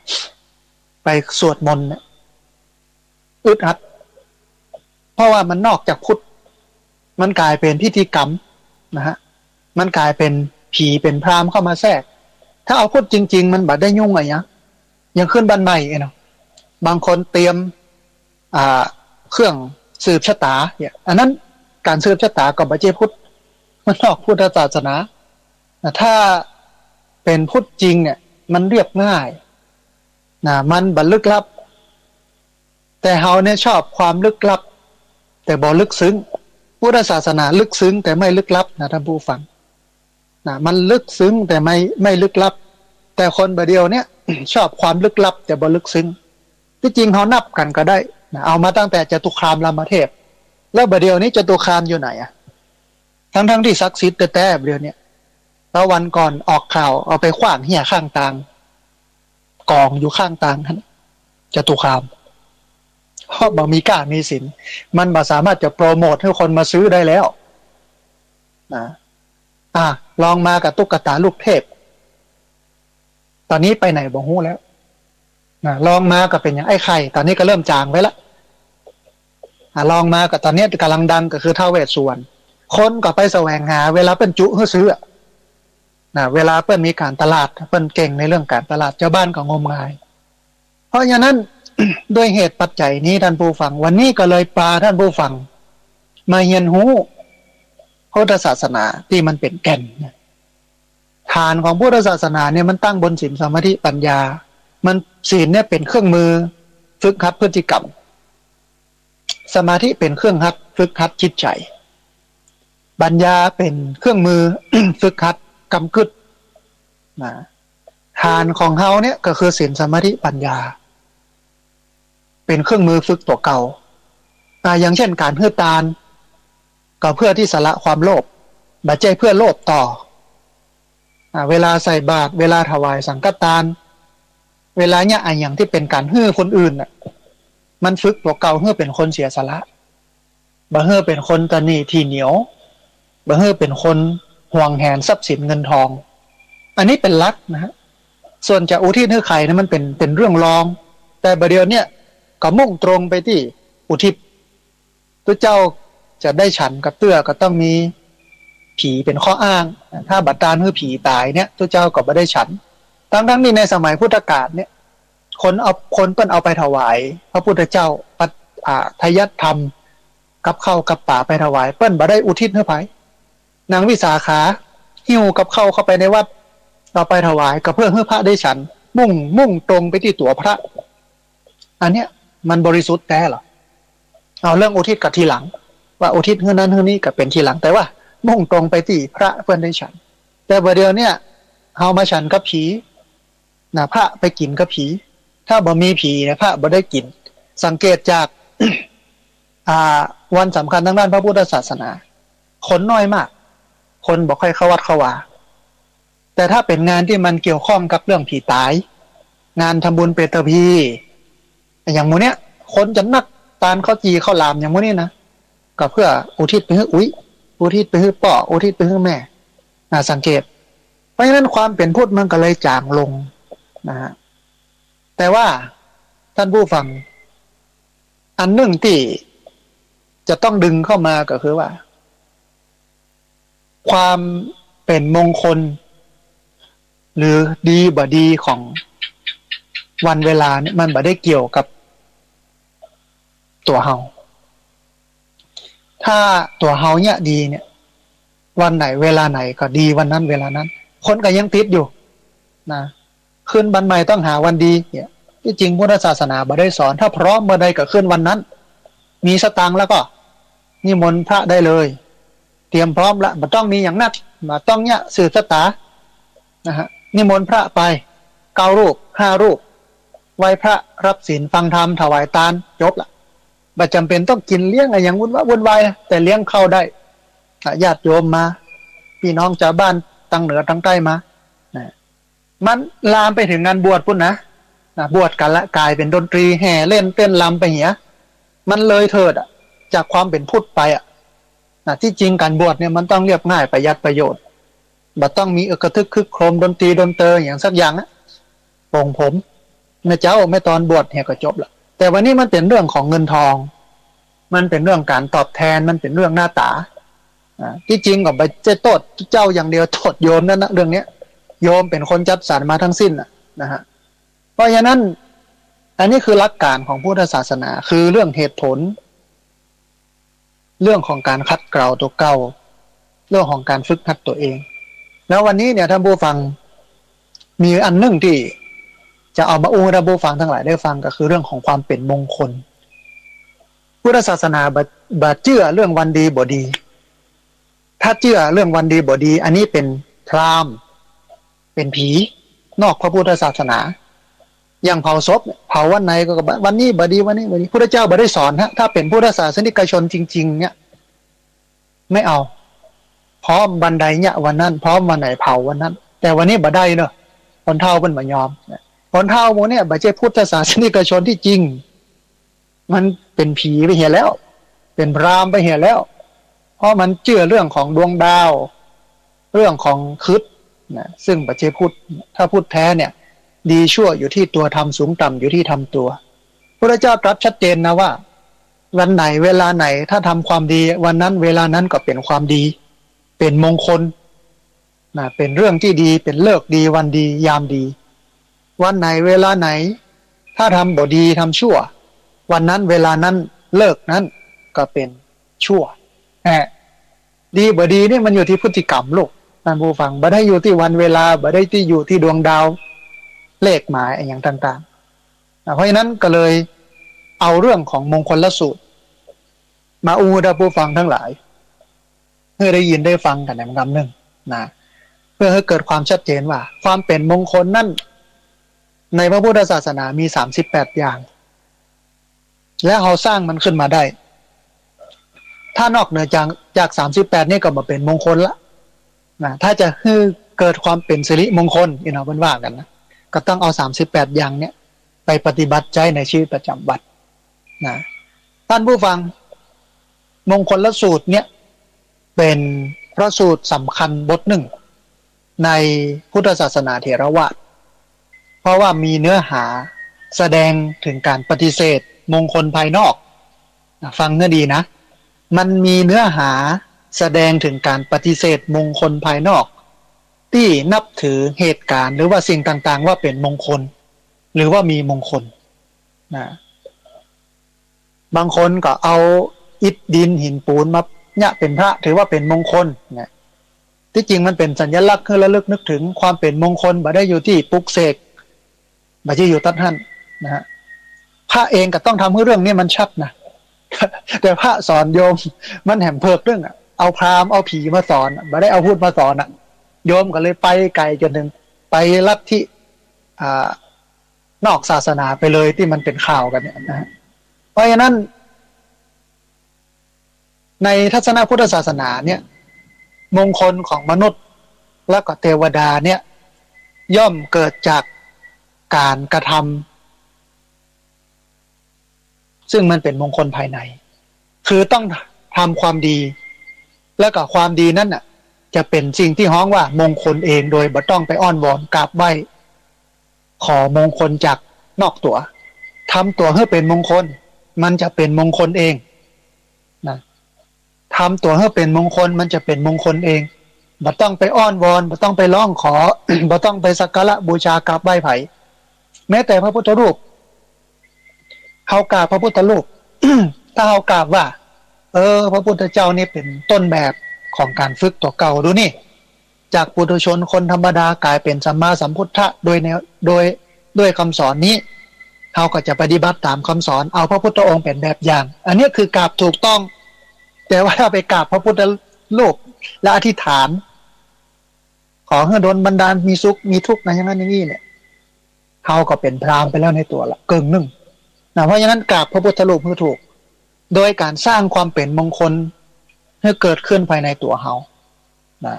ไปสวดมนต์เนี่ยอึดอัดเพราะว่ามันนอกจากพุทธมันกลายเป็นพิธีกรรมนะฮะมันกลายเป็นผีเป็นพราหมณ์เข้ามาแทรกถ้าเอาพุทธจริงๆมันบัดได้ยุ่งอะไรยังขึ้นบันไดเนาะบางคนเตรียมเครื่องสืบชะตาเนี่ยอันนั้นการสืบชะตากับบัจเจพุทธมันนอกพุทธศาสนาถ้าเป็นพุทธจริงเนี่ยมันเรียบง่ายนะมันบรรลึกลับแต่เฮาเนี่ยชอบความลึกลับแต่บ่ลึกซึ้งพุทธศาสนาลึกซึ้งแต่ไม่ลึกลับนะท่านผู้ฟังนะมันลึกซึ้งแต่ไม่ลึกลับแต่คนประเดียวเนี่ย ชอบความลึกลับแต่บ่ลึกซึ้งที่จริงเฮานับกันก็ได้นะเอามาตั้งแต่จตุคามรามเทพแล้วประเดียวนี้จตุคามอยู่ไหนอะทั้งที่ศักดิ์สิทธิ์แต่ประเดียวเนี่ยแล้ววันก่อนออกข่าวเอาไปขว้างเหี้ยข้างทางกองอยู่ข้างทางท่านจตุคามเพราะบ่มีกล้ามีศีลมันบ่สามารถจะโปรโมทให้คนมาซื้อได้แล้วนะลองมากับตุ๊กตาลูกเทพตอนนี้ไปไหนบ่ฮู้แล้วนะลองมาก็เป็นอย่างไอ้ไข่ตอนนี้ก็เริ่มจางไปแล้วลองมากับตอนนี้กำลังดังก็คือท้าวเวสสุวรรณคนก็ไปแสวงหาเวลาเปิ้นจุให้ซื้อนะเวลาเปิ้นมีการตลาดเปิ้นเก่งในเรื่องการตลาดเจ้าบ้านก็งมงายเพราะฉะนั้น ด้วยเหตุปัจจัยนี้ท่านผู้ฟังวันนี้ก็เลยพาท่านผู้ฟังมาเรียนรู้พุทธศาสนาที่มันเป็นแก่นฐานของพุทธศาสนาเนี่ยมันตั้งบนศีลสมาธิปัญญามันศีลเนี่ยเป็นเครื่องมือฝึกหัดพฤติกรรมสมาธิเป็นเครื่องหัดฝึกหัดจิตใจปัญญาเป็นเครื่องมือ ฝึกหัดกำกึดฐานของเฮาเนี่ยก็คือศีลสมาธิปัญญาเป็นเครื่องมือฝึกตัวเก่าอย่างเช่นการฮื้อตาลก็เพื่อที่สละความโลภบัดใจเพื่อโลภต่อเวลาใส่บาตรเวลาถวายสังฆทานเวลาเนี่ยอย่างที่เป็นการฮื้อคนอื่นมันฝึกตัวเก่าฮื้อเป็นคนเสียสละบ่ฮื้อเป็นคนตนีทีเหนียวบ่ฮื้อเป็นคนห่วงแหนทรัพย์สินเงินทองอันนี้เป็นลักนะฮะส่วนจะอุทิศให้ใครนะมันเป็นเรื่องรองแต่ประเดี๋ยวเนี่ยก็มุ่งตรงไปที่อุทิศตัวเจ้าจะได้ฉันกับเตื้อก็ต้องมีผีเป็นข้ออ้างถ้าบัดดาลให้ผีตายเนี่ยตัวเจ้าก็ไม่ได้ฉันทั้งนี้ในสมัยพุทธกาลเนี่ยคนเปิ้นเอาไปถวายพระพุทธเจ้าทายธรรมกับข้าวกับป่าไปถวายเปิ้นบ่ได้อุทิศให้ไผนางวิสาขาหิ้วกับข้าวเข้าไปในวัดเอาไปถวายก็เพื่อให้พระได้ฉันมุ่งตรงไปที่ตัวพระอันเนี้ยมันบริสุทธิ์แท้เหรอเอาเรื่องอุทิศกับทีหลังว่าอุทิศเฮือนั้นเฮือนี้ก็เป็นทีหลังแต่ว่ามุ่งตรงไปที่พระเพื่อนได้ฉันแต่ประเดี๋ยวเนี่ยเฮามาฉันกับผีนะพระไปกินกับผีถ้าบ่มีผีนะพระบ่ได้กินสังเกตจาก วันสำคัญทางด้านพระพุทธศาสนาคนน้อยมากคนบ่ค่อยเข้าวัดเข้าวา แต่ถ้าเป็นงานที่มันเกี่ยวข้องกับเรื่องผีตายงานทำบุญเปตพีอย่างโมเนี้ยคนจะนักตานข้าวจีข้าวหลามอย่างโมนี้นะก็เพื่ออุทิศไปให้อุ้ยอุทิศไปให้ป่ออุทิศไปให้แม่สังเกตเพราะฉะนั้นความเป็นพุทธมันก็เลยจางลงนะฮะแต่ว่าท่านผู้ฟังอันหนึ่งที่จะต้องดึงเข้ามาก็คือว่าความเป็นมงคลหรือดีบ่ดีของวันเวลาเนี่ยมันบ่ได้เกี่ยวกับตัวเฮาถ้าตัวเฮาเนี่ยดีเนี่ยวันไหนเวลาไหนก็ดีวันนั้นเวลานั้นคนก็ยังติดอยู่นะขึ้นบันใหม่ต้องหาวันดีเนี่ยที่จริงพุทธศาสนาบ่ได้สอนถ้าพร้อมเมื่อใดก็ขึ้นวันนั้นมีสตังค์แล้วก็นิมนต์พระได้เลยเตรียมพร้อมละบ่ต้องมีอย่างนั้นบ่ต้องเนี่ยสื่อสตานะฮะนิมนต์พระไป9 รูป5 รูปไหว้พระรับศีลฟังธรรมถวายทานจบละบ่จำเป็นต้องกินเลี้ยงอะไรอย่างวุ่นวายนะแต่เลี้ยงเข้าได้ญาติโยมมาพี่น้องจากบ้านตั้งเหนือตั้งใต้มานะมันลามไปถึงงานบวชพุ่นนะบวชกันละกลายเป็นดนตรีแห่เล่นเต้นรำไปเหี้ยมันเลยเถิดจากความเป็นพุทธไปที่จริงการบวชเนี่ยมันต้องเรียบง่ายประหยัดประโยชน์บ่ต้องมีกระทึกคึกโครมดนตรีดนเตอร์อย่างสักอย่างปองผมแม่เจ้าแม่ตอนบวชเนี่ยก็จบละแต่วันนี้มันเป็นเรื่องของเงินทองมันเป็นเรื่องการตอบแทนมันเป็นเรื่องหน้าตาที่จริงก็บ่จะโทษเจ้าอย่างเดียวโทษโยมนั่นนะเรื่องนี้โยมเป็นคนจัดสรรมาทั้งสิ้นนะฮะเพราะฉะนั้นอันนี้คือหลักการของพุทธศาสนาคือเรื่องเหตุผลเรื่องของการคัดเกลาตัวเก่าเรื่องของการฝึกหัดตัวเองแล้ววันนี้เนี่ยท่านผู้ฟังมีอันหนึ่งที่จะเอามาอู้ท่านผู้ฟังทั้งหลายได้ฟังก็คือเรื่องของความเป็นมงคลพุทธศาสนาบ่เชื่อเรื่องวันดีบ่ดีถ้าเชื่อเรื่องวันดีบ่ดีอันนี้เป็นพราหมณ์เป็นผีนอกพระพุทธศาสนาอย่างเผาศพเผาวันไหนก็วันนี้บ่ดีวันนี้บ่ดีพระเจ้าบ่ได้สอนฮะถ้าเป็นพุทธศาสนิกชนจริงๆเนี่ยไม่เอาพร้อมบันไดเนี่ยวันนั้นพร้อมวันไหนเผาวันนั้นแต่วันนี้บ่ได้เนอะคนเฒ่าเพิ่นบ่ยอมคนเฒ่าหมู่เนี่ยบ่ใช่พุทธศาสนิกชนที่จริงมันเป็นผีไปเหียแล้วเป็นพราหมณ์ไปเหียแล้วเพราะมันเชื่อเรื่องของดวงดาวเรื่องของคฤตนะซึ่งบ่ใช่พุทธถ้าพุทธแท้เนี่ยดีชั่วอยู่ที่ตัวทำสูงต่ำอยู่ที่ทำตัวพระเจ้าตรัสชัดเจนนะว่าวันไหนเวลาไหนถ้าทำความดีวันนั้นเวลานั้นก็เป็นความดีเป็นมงคลนะเป็นเรื่องที่ดีเป็นฤกษ์ดีวันดียามดีวันไหนเวลาไหนถ้าทำบ่ดีทำชั่ววันนั้นเวลานั้นเลิกนั้นก็เป็นชั่วดีบ่ดีนี่มันอยู่ที่พฤติกรรมลูกท่านผู้ฟังบ่ได้อยู่ที่วันเวลาบ่ได้ที่อยู่ที่ดวงดาวเลขหมายอย่างต่างๆเพราะฉะนั้นก็เลยเอาเรื่องของมงคลละสูตรมาอูท่านผู้ฟังทั้งหลายเพื่อได้ยินได้ฟังกันในคำหนึ่งนะเพื่อให้เกิดความชัดเจนว่าความเป็นมงคลนั่นในพระพุทธศาสนามี38อย่างและเขาสร้างมันขึ้นมาได้ถ้านอกเหนือจาก38นี่ก็มาเป็นมงคลละนะถ้าจะให้เกิดความเป็นสิริมงคลเนาะเพิ่นว่ากันนะก็ต้องเอา38อย่างเนี้ยไปปฏิบัติใจในชีวิตประจำวันนะท่านผู้ฟังมงคลละสูตรเนี่ยเป็นพระสูตรสำคัญบทหนึ่งในพุทธศาสนาเถรวาทเพราะว่ามีเนื้อหาแสดงถึงการปฏิเสธมงคลภายนอกฟังเนื้อดีนะมันมีเนื้อหาแสดงถึงการปฏิเสธมงคลภายนอกที่นับถือเหตุการณ์หรือว่าสิ่งต่างๆว่าเป็นมงคลหรือว่ามีมงคลนะบางคนก็เอาอิฐดินหินปูนมาเนี่ยเป็นพระถือว่าเป็นมงคลนะที่จริงมันเป็นสัญลักษณ์คือระลึกนึกถึงความเป็นมงคลบ่ได้อยู่ที่ปลุกเสกบ่ใช่อยู่ตัดหั่นนะฮะพระเองก็ต้องทำให้เรื่องนี้มันชัดนะแต่พระสอนโยมมันแหมเพิกเรื่องเอาพราหมณ์เอาผีมาสอนบ่ได้เอาพูดมาสอนโยมก็เลยไปไกลจนถึงไปลัทธินอกศาสนาไปเลยที่มันเป็นข่าวกันเนี่ยนะฮะเพราะฉะนั้นในทัศนพุทธศาสนาเนี่ยมงคลของมนุษย์ แล้วก็เทวดาเนี่ยย่อมเกิดจากการกระทำซึ่งมันเป็นมงคลภายในคือต้องทำความดีแล้วก็ความดีนั่นน่ะจะเป็นสิ่งที่ฮ้องว่ามงคลเองโดยบ่ต้องไปอ้อนวอนกราบไหว้ขอมงคลจากนอกตัวทำตัวให้เป็นมงคลมันจะเป็นมงคลเองนะทำตัวให้เป็นมงคลมันจะเป็นมงคลเองบ่ต้องไปอ้อนวอนบ่ต้องไปร้องขอ บ่ต้องไปสักการะบูชากราบไหว้ไผแม้แต่พระพุทธรูปเฮากราบพระพุทธรูป ถ้าเฮากราบว่าพระพุทธเจ้านี่เป็นต้นแบบของการฝึกตัวเก่าดูนี่จากปุถุชนคนธรรมดากลายเป็นสัมมาสัมพุทธะโดยแนวด้วยคำสอนนี้เขาก็จะปฏิบัติตามคำสอนเอาพระพุทธองค์เป็นแบบอย่างอันนี้คือกราบถูกต้องแต่ว่าไปกราบพระพุทธรูปและอธิษฐานขอให้โดนบันดาลมีสุขมีทุกข์นะอย่างนั้นอย่างนี้เนี่ยเขาก็เป็นพราหมณ์ไปแล้วในตัวละเกินหนึ่งนะเพราะฉะนั้นกราบพระพุทธรูปคือถูกโดยการสร้างความเป็นมงคลให้เกิดขึ้นภายในตัวเขานะ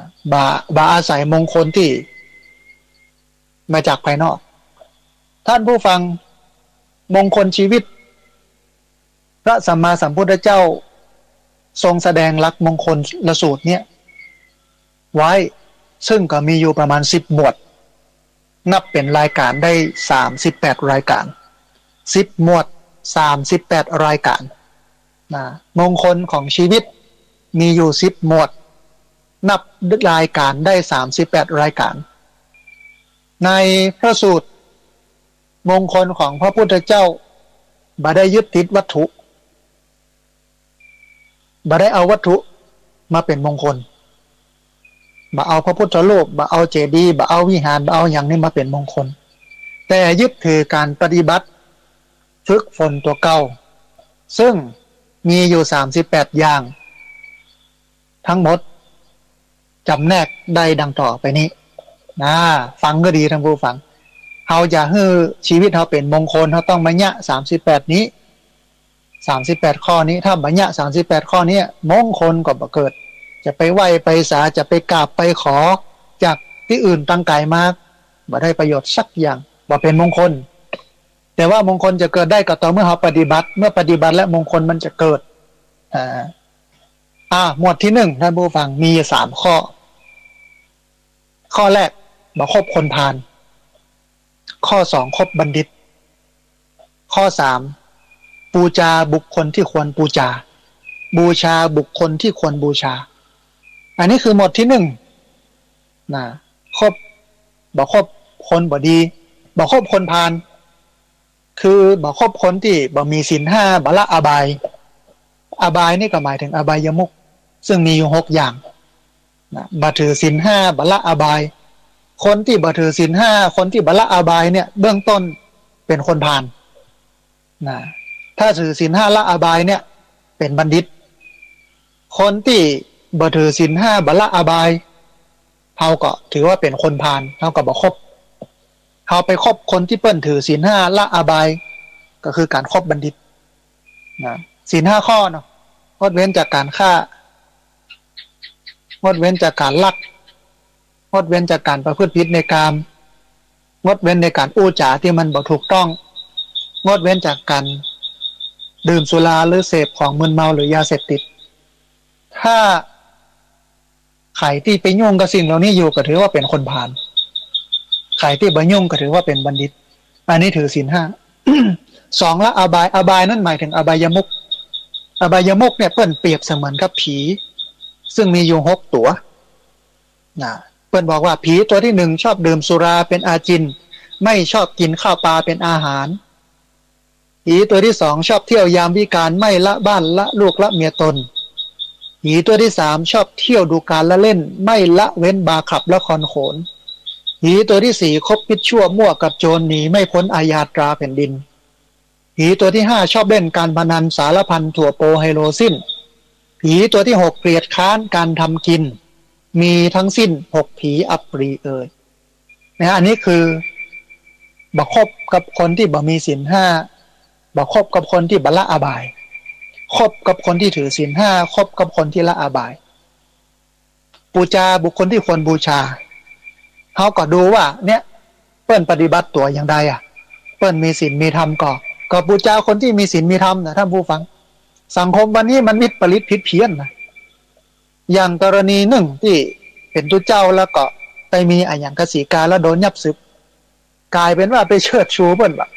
บาอาศัยมงคลที่มาจากภายนอกท่านผู้ฟังมงคลชีวิตพระสัมมาสัมพุทธเจ้าทรงแสดงหลักมงคลละสูตรเนี่ยไว้ซึ่งก็มีอยู่ประมาณ10หมวดนับเป็นรายการได้38รายการ10หมวด38รายการนะมงคลของชีวิตมีอยู่10หมวดนับรายการได้38รายการในพระสูตรมงคลของพระพุทธเจ้าบ่ได้ยึดติดวัตถุบ่ได้เอาวัตถุมาเป็นมงคลบ่เอาพระพุทธรูปบ่เอาเจดีย์บ่เอาวิหารบ่เอาอย่างนี้มาเป็นมงคลแต่ยึดถือการปฏิบัติฝึกฝนตัวเก่าซึ่งมีอยู่38อย่างทั้งหมดจำแนกได้ดังต่อไปนี้นะฟังก็ดีท่านผู้ฟังเราจะให้ชีวิตเราเป็นมงคลเราต้องบัญญัติ38นี้38ข้อนี้ถ้าบัญญัติ38ข้อนี้มงคลก็บ่เกิดจะไปไหว้ไปสาจะไปกราบไปขอจากที่อื่นตั้งไกลมากบ่ได้ประโยชน์สักอย่างบ่เป็นมงคลแต่ว่ามงคลจะเกิดได้ก็ต่อเมื่อเราปฏิบัติเมื่อปฏิบัติและมงคลมันจะเกิดหมวดที่1ท่านผู้ฟังมี3ข้อข้อแรกบ่คบคนพาลข้อ2คบบัณฑิตข้อ3บูชาบุคคลที่ควรบูชาบูชาบุคคลที่ควรบูชาอันนี้คือหมวดที่1นะคบบ่คบคนบ่ดีบ่คบคนพาลคือบ่คบคนที่บ่มีศีล5บ่ละอบายนี่ก็หมายถึงอบายมุขซึ่งมีอยู่6อย่างนะบ่ถือศีล5บ่ละอบายคนที่บ่ถือศีล5คนที่บ่ละอบายเนี่ยเบื้องต้นเป็นคนพาลนะถ้าถือศีล5ละอบายเนี่ยเป็นบัณฑิตคนที่บ่ถือศีล5บ่ละอบายเฮาก็ถือว่าเป็นคนพาลเฮาก็บ่คบเฮาไปคบคนที่เปิ้นถือศีล5ละอบายก็คือการคบบัณฑิตนะศีล5ข้อเนาะงดเว้นจากการฆ่างดเว้นจากการลักงดเว้นจากการประพฤติผิดในกามงดเว้นในการอู้จาที่มันบ่ถูกต้องงดเว้นจากการดื่มสุราหรือเสพของมึนเมาหรือยาเสพติดถ้าใครที่ไปยุ่งกับสิ่งเหล่านี้อยู่ก็ถือว่าเป็นคนพาลใครที่บ่ยุ่งก็ถือว่าเป็นบัณฑิตอันนี้ถือศีล5 2ละอบายนั่นหมายถึงอบายมุขเนี่ยเปิ้นเปรียบเสมือนกับผีซึ่งมีอยู่6ตัวนะเปิ้นบอกว่าผีตัวที่1ชอบดื่มสุราเป็นอาจินไม่ชอบกินข้าวปลาเป็นอาหารผีตัวที่2ชอบเที่ยวยามวิกาลไม่ละบ้านละลูกละเมียตนผีตัวที่3ชอบเที่ยวดูการละเล่นไม่ละเว้นบาร์คลับละครโขนผีตัวที่4คบมิตรชั่วมั่วกับโจรหนีไม่พ้นอาญาตราแผ่นดินผีตัวที่5ชอบเล่นการพนันสารพันถั่วโปไฮโลสิ้นผีตัวที่6เกลียดค้านการทำกินมีทั้งสิ้น6ผีอัปรีนะอันนี้คือบ่คบกับคนที่บ่มีศีล5บ่คบกับคนที่บ่ละอบายคบกับคนที่ถือศีล5คบกับคนที่ละอบายบูชาบุคคลที่ควรบูชา เขาก็ดูว่าเนี่ยเปิ้นปฏิบัติตัวอย่างใดเปิ้นมีศีลมีธรรมก็บูชาคนที่มีศีลมีธรรมนะท่านผู้ฟังสังคมวันนี้มันวิปริตผิดเพี้ยนนะอย่างกรณีหนึ่งที่เป็นตุเจ้าแล้วก็ไปมีอย่างกสีกาแล้วโดนยับซึบกลายเป็นว่าไปเชิดชูเปิ้นว่า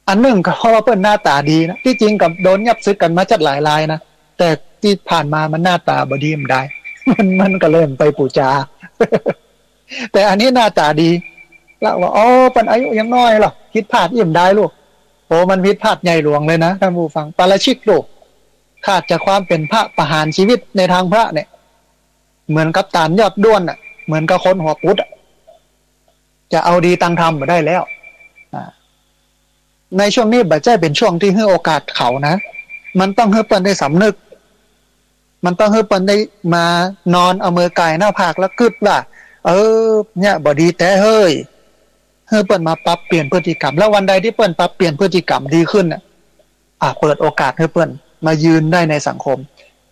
อันหนึ่งก็เพราะว่าเปิ้นหน้าตาดีนะที่จริงกับโดนยับซึบกันมาจัดหลายรายนะแต่ที่ผ่านมามันหน้าตาบดีมันได้มันก็เริ่มไปปูจา แต่อันนี้หน้าตาดีแล้วว่าอ๋อเป็นอายุยังน้อยหรอคิดพลาดยิ่มได้ลูกโอ้มันผิดพลาดใหญ่หลวงเลยนะท่านผู้ฟังปาราชิกลูกขาดจากความเป็นพระประหารชีวิตในทางพระเนี่ยเหมือนกับตานยอดด้วนเหมือนกับคนหัวปุดจะเอาดีตังธรรมมาได้แล้วในช่วงนี้บัดใจเป็นช่วงที่ให้โอกาสเขานะมันต้องให้เปิ้นได้สำนึกมันต้องให้เปิ้นได้มานอนเอามือกายหน้าผากแล้วกึดว่าเนี่ยบ่ดีแต่เฮ้ยให้เปิ้นมาปรับเปลี่ยนพฤติกรรมแล้ววันใดที่เปิ้นปรับเปลี่ยนพฤติกรรมดีขึ้นเปิดโอกาสให้เปิ้นมายืนได้ในสังคม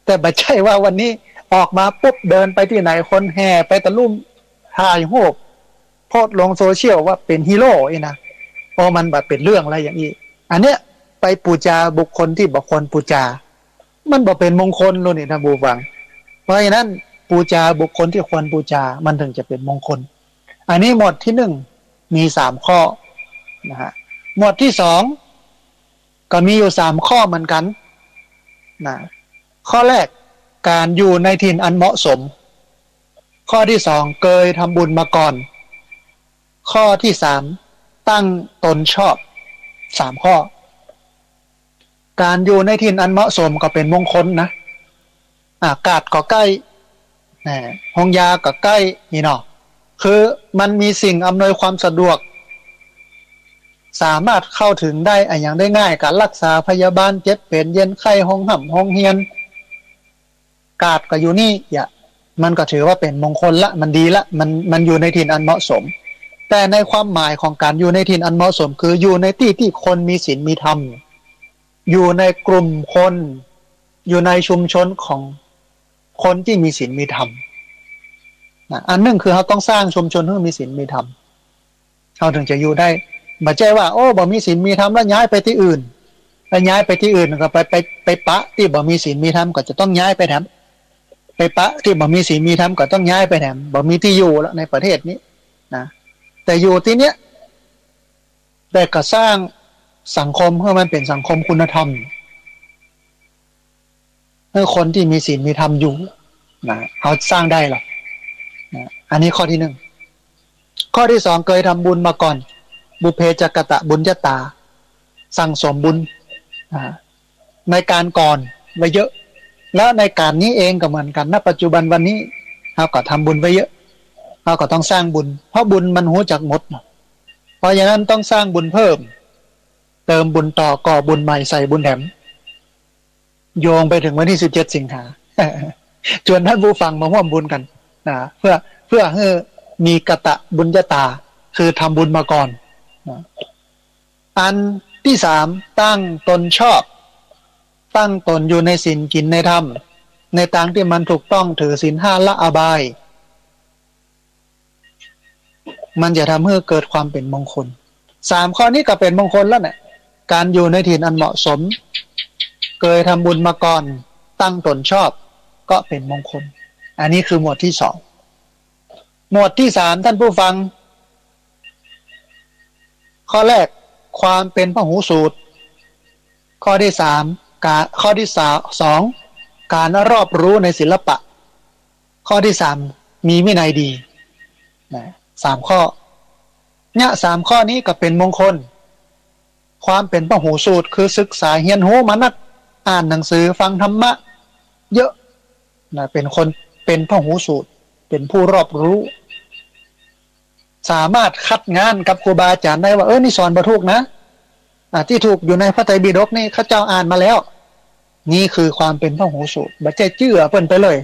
แต่บัดใจว่าวันนี้ออกมาปุ๊บเดินไปที่ไหนคนแห่ไปตะลุ่มถ่ายรูปโพสต์ลงโซเชียลว่าเป็นฮีโร่นะเพราะมันแบบเป็นเรื่องอะไรอย่างนี้อันเนี้ยไปปูจาบุคคลที่บ่ควรปูจามันบ่เป็นมงคลเลยนี่ท่านผู้ฟังเพราะฉะนั้นปูจาบุคคลที่ควรปูจามันถึงจะเป็นมงคลอันนี้หมวดที่1มี3ข้อนะฮะหมวดที่2ก็มีอยู่3ข้อเหมือนกันนะข้อแรกการอยู่ในถิ่นอันเหมาะสมข้อที่2เคยทำบุญมาก่อนข้อที่3ตั้งตนชอบ3ข้อการอยู่ในถิ่นอันเหมาะสมก็เป็นมงคลนะอากาศก็ใกล้ห้องยาก็ใกล้นี่เนาะคือมันมีสิ่งอำนวยความสะดวกสามารถเข้าถึงได้อย่างได้ง่ายการรักษาพยาบาลเจ็บเป็นเย็นไข้ห้องห่ำห้องเฮียนกาดก็อยู่นี่มันก็ถือว่าเป็นมงคลละมันดีละมันอยู่ในถิ่นอันเหมาะสมแต่ในความหมายของการอยู่ในถิ่นอันเหมาะสมคืออยู่ในที่ที่คนมีศีลมีธรรมอยู่ในกลุ่มคนอยู่ในชุมชนของคนที่มีศีลมีธรรมอันหนึ่งคือเขาต้องสร้างชุมชนให้มีศีลมีธรรมเขาถึงจะอยู่ได้ไม่ใช่ว่าโอ้บ่มีศีลมีธรรมแล้วย้ายไปที่อื่นแล้วย้ายไปที่อื่นก็ไปปะที่บ่มีศีลมีธรรมก็จะต้องย้ายไปแถมไปปะที่บ่มีศีลมีธรรมก็ต้องย้ายไปแถมบ่มีที่อยู่แล้วในประเทศนี้นะแต่อยู่ที่เนี้ยแต่ก็สร้างสังคมให้มันเป็นสังคมคุณธรรมให้คนที่มีศีลมีธรรมอยู่นะเขาสร้างได้หรอนะอันนี้ข้อที่1ข้อที่2เคยทำบุญมาก่อนบุเพจักตะบุญญาตาสั่งสมบุญในการก่อนไว้เยอะแล้วในการนี้เองก็เหมือนกันณปัจจุบันวันนี้เราก็ทำบุญไว้เยอะเราก็ต้องสร้างบุญเพราะบุญมันหูจักหมดเพราะฉะนั้นต้องสร้างบุญเพิ่มเติมบุญต่อก่อบุญใหม่ใส่บุญแถมโยงไปถึงวันที่17 สิงหาชวนท่านผู้ฟังมาร่วมบุญกันนะเพื่อให้มีกตะบุญญาตาคือทำบุญมาก่อนอันที่3ตั้งตนชอบตั้งตนอยู่ในศีลกินในธรรมในทางที่มันถูกต้องถือศีล5ละอบายมันจะทำให้เกิดความเป็นมงคล3ข้อนี้ก็เป็นมงคลแล้วเนี่ยการอยู่ในถิ่นอันเหมาะสมเคยทำบุญมาก่อนตั้งตนชอบก็เป็นมงคลอันนี้คือหมวดที่2หมวดที่3ท่านผู้ฟังข้อแรกความเป็นพหูสูตรข้อที่3ข้อที่2การรอบรู้ในศิลปะข้อที่3มีวินัยดีนะ3ข้อเนี่ย3ข้อนี้ก็เป็นมงคลความเป็นพหูสูตรคือศึกษาเรียนรู้มานักอ่านหนังสือฟังธรรมะเยอะนะเป็นคนเป็นพหูสูตรเป็นผู้รอบรู้สามารถคัดงานกับครูบาอาจารย์ได้ว่านี่สอนบ่ถูกนะที่ถูกอยู่ในพระไตรปิฎกนี่ข้าเจ้าอ่านมาแล้วนี่คือความเป็นพหูสูตรบ่ใจเจื้อเปิ้นไปเลย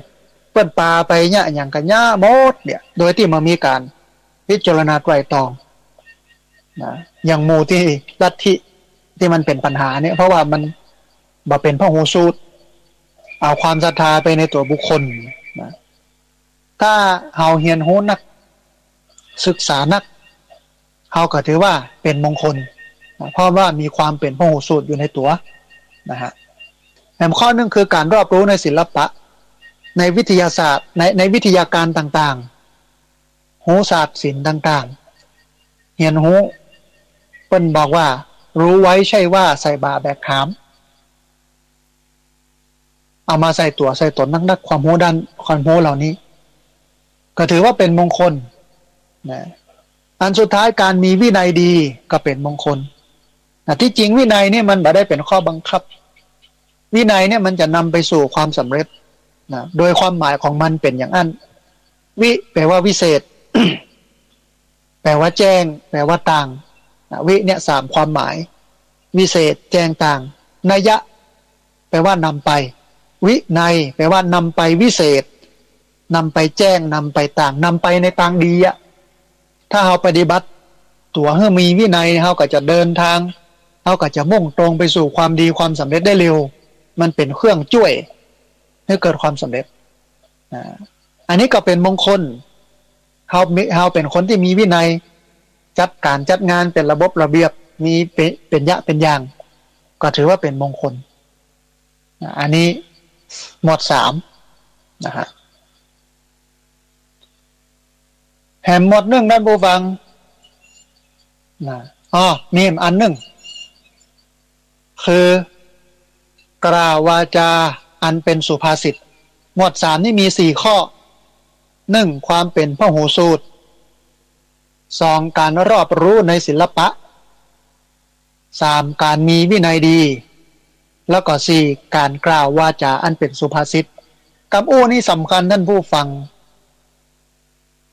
เปิ้นปาไปเนี่ยอย่างกันย่าหมดเนี่ยโดยที่มามีการพิจารณาไตร่ตรองนะอย่างหมู่ที่ลัทธิที่มันเป็นปัญหาเนี่ยเพราะว่ามันบ่เป็นพหูสูตรเอาความศรัทธาไปในตัวบุคคลนะถ้าเฮาเฮียนรู้นัก ศึกษานักเขาก็ถือว่าเป็นมงคลเพราะว่ามีความเป็นพหูสูตรอยู่ในตัวนะฮะแถมข้อนึงคือการรอบรู้ในศิลปะในวิทยาศาสตร์ในวิทยาการต่างๆโหศาสตร์ศิลป์ต่างๆเหียนหูเปิ้นบอกว่ารู้ไว้ใช่ว่าใส่บาแบกขามเอามาใส่ตัวใส่ตนนักความโหด้านความโหเหล่านี้ก็ถือว่าเป็นมงคลนะอันสุดท้ายการมีวินัยดีก็เป็นมงคลที่จริงวินัยนี่มันไม่ได้เป็นข้อบังคับวินัยเนี่ยมันจะนำไปสู่ความสำเร็จนะโดยความหมายของมันเป็นอย่างนั้นวิแปลว่าวิเศษ แปลว่าแจ้งแปลว่าต่างวิเนี่ยสามความหมายวิเศษแจ้งต่างนัยยะแปลว่านำไปวินัยแปลว่านำไปวิเศษนำไปแจ้งนำไปต่างนำไปในทางดีอะถ้าเราปฏิบัติตัวให้มีวินัยเราก็จะเดินทางเราก็จะมุ่งตรงไปสู่ความดีความสำเร็จได้เร็วมันเป็นเครื่องช่วยให้เกิดความสำเร็จอันนี้ก็เป็นมงคลเราเป็นคนที่มีวินัยจัดการจัดงานเป็นระบบระเบียบมีเป็นยะเป็นอย่างก็ถือว่าเป็นมงคลอันนี้หมวด3นะฮะแถมหมวด1ด้านผู้ฟังมีอันหนึ่งคือกล่าววาจาอันเป็นสุภาษิตหมวด3นี่มี4ข้อ1ความเป็นพหูสูตร2การรอบรู้ในศิลปะ3การมีวินัยดีแล้วก็4การกล่าววาจาอันเป็นสุภาษิตคำอู้นี่สำคัญท่านผู้ฟัง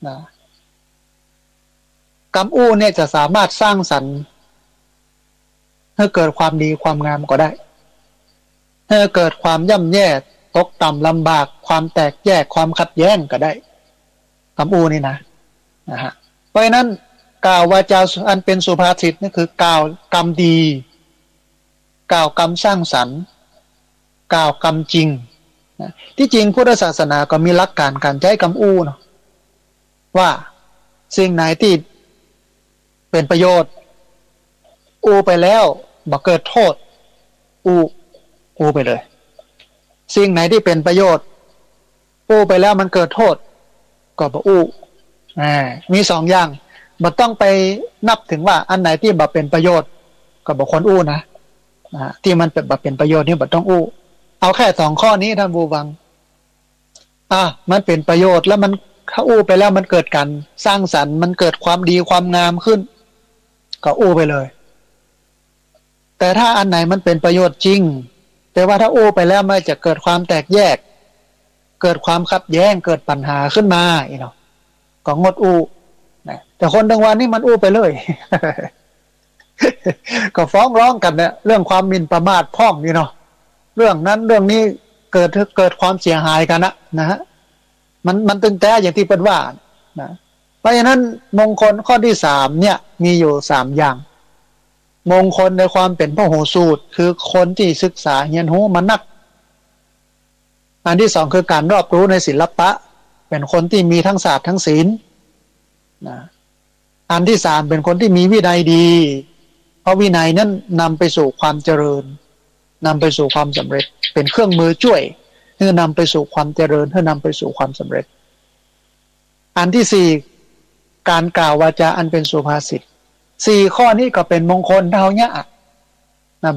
นะคำอู้เนี่ยจะสามารถสร้างสรรค์ให้เกิดความดีความงามก็ได้ให้เกิดความย่ำแย่ตกต่ำลำบากความแตกแยกความขัดแย้งก็ได้คำอู้นี่นะฮะเพราะฉะนั้นกล่าววาจาอันเป็นสุภาษิตนี่คือกล่าวกรรมดีกล่าวกรรมสร้างสรรค์กล่าวกรรมจริงนะที่จริงพุทธศาสนาก็มีหลักการการใช้คำอู้เนาะว่าสิ่งไหนที่เป็นประโยชน์อู้ไปแล้วบ่เกิดโทษอู้ไปเลยสิ่งไหนที่เป็นประโยชน์อู้ไปแล้วมันเกิดโทษก็บ่อู้มี2อย่างบ่ต้องไปนับถึงว่าอันไหนที่บ่เป็นประโยชน์ก็บ่ควรอู้นะที่มันเป็นบ่เป็นประโยชน์นี่บ่ต้องอู้เอาแค่2ข้อนี้ท่านผู้ฟังมันเป็นประโยชน์แล้วมันถ้าอู้ไปแล้วมันเกิดการสร้างสรรค์มันเกิดความดีความงามขึ้นก็อู้ไปเลยแต่ถ้าอันไหนมันเป็นประโยชน์จริงแต่ว่าถ้าอู้ไปแล้วมันจะเกิดความแตกแยกเกิดความขัดแย้งเกิดปัญหาขึ้นมาก็งดอู้นะแต่คนทั้งวันนี่มันอู้ไปเลย ก็ฟ้องร้องกันเนี่ยเรื่องความหมิ่นประมาทพ้องเรื่องนั้นเรื่องนี้เกิดความเสียหายกันนะฮะมันตึงแต่อย่างที่เปิ้นว่านะเพราะฉะนั้นมงคลข้อที่3เนี่ยมีอยู่3อย่างมงคลในความเป็นพหูสูตรคือคนที่ศึกษาเรียนรู้มานักอันที่2คือการรอบรู้ในศิลปะเป็นคนที่มีทั้งศาสตร์ทั้งศิลป์นะอันที่3เป็นคนที่มีวินัยดีเพราะวินัยนั้นนำไปสู่ความเจริญนำไปสู่ความสำเร็จเป็นเครื่องมือช่วยเพื่อนำไปสู่ความเจริญเพื่อนำไปสู่ความสำเร็จอันที่4การกล่าววาจาอันเป็นสุภาษิต4ข้อนี้ก็เป็นมงคลเท่านี้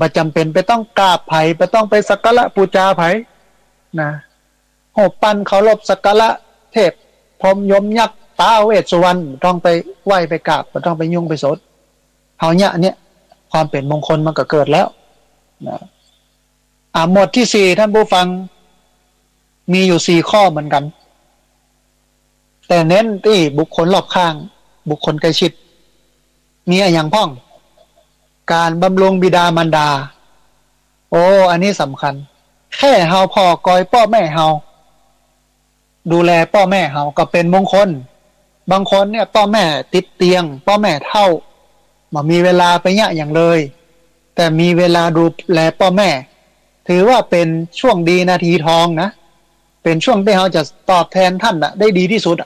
ประจำเป็นไปต้องกราบไผ่ไปต้องไปสักการะบูชาไผ่นะโหปั้นเคารพสักการะเทพพรหมยมยักษ์ท้าวเวสสุวรรณต้องไปไหว้ไปกราบต้องไปยุ่งไปสดเท่านี้เนี่ยความเป็นมงคลมันก็เกิดแล้วนะหมวดที่4ท่านผู้ฟังมีอยู่4ข้อเหมือนกันแต่เน้นที่บุคคลรอบข้างบุคคลใกล้ชิดมีอย่างพ้องการบำรุงบิดามารดาอันนี้สำคัญแค่เฮาพ่อกอยพ่อแม่เฮาดูแลพ่อแม่เฮาก็เป็นมงคลบางคนเนี่ยพ่อแม่ติดเตียงพ่อแม่เฒ่าบ่มีเวลาไปอย่างเลยแต่มีเวลาดูแลพ่อแม่ถือว่าเป็นช่วงดีนาทีทองนะเป็นช่วงที่เฮาจะตอบแทนท่านได้ดีที่สุด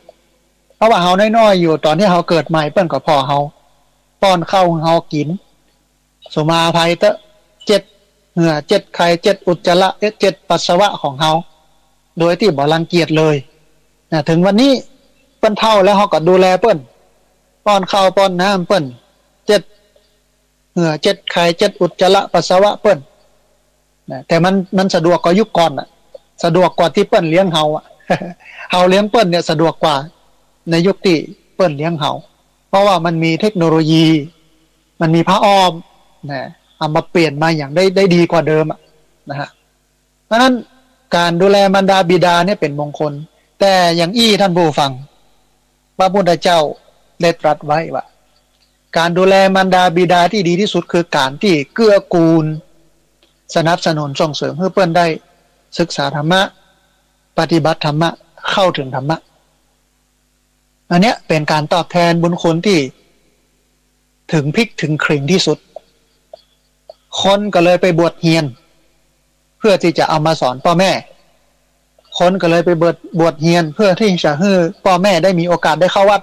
เพ ราะว่าเฮาน้อยๆอยู่ตอนที่เฮาเกิดใหม่เปิ้นก็พ่อเฮาป้อนข้าวให้เฮากินสุมาภัยเตอะเจ็ดเหงื่อเจ็ดไข่เจ็ดอุจจาระเจ็ดปัสสาวะของเฮาโดยที่บ่รังเกียจเลยนะถึงวันนี้เปิ้นเฒ่าแล้วเฮาก็ดูแลเปิ้นป้อนข้าวป้อนน้ำเปิ้นเจ็ดเหงื่อเจ็ดไข่เจ็ดอุจจาระปัสสาวะเปิ้นนะแต่มันสะดวกกว่ายุคก่อนอ่ะสะดวกกว่าที่เปิ้นเลี้ยงเฮาอ่ะ เฮาเลี้ยงเปิ้นเนี่ยสะดวกกว่าในยุคที่เปิ้นเลี้ยงเฮาเพราะว่ามันมีเทคโนโลยีมันมีผ้าอ้อมนะเอามาเปลี่ยนมาอย่างได้ดีกว่าเดิมอ่ะนะฮะเพราะฉะนั้นการดูแลมารดาบิดาเนี่ยเป็นมงคลแต่อย่างท่านผู้ฟังพระพุทธเจ้าได้ตรัสไว้ว่าการดูแลมารดาบิดาที่ดีที่สุดคือการที่เกื้อกูลสนับสนุนส่งเสริมให้เปิ้นได้ศึกษาธรรมะปฏิบัติธรรมะเข้าถึงธรรมะอันเนี้ยเป็นการตอบแทนบุญคุณที่ถึงพริกถึงขิงที่สุดคนก็เลยไปบวชเฮียนเพื่อที่จะเอามาสอนพ่อแม่คนก็เลยไปบวชเฮียนเพื่อที่จะให้พ่อแม่ได้มีโอกาสได้เข้าวัด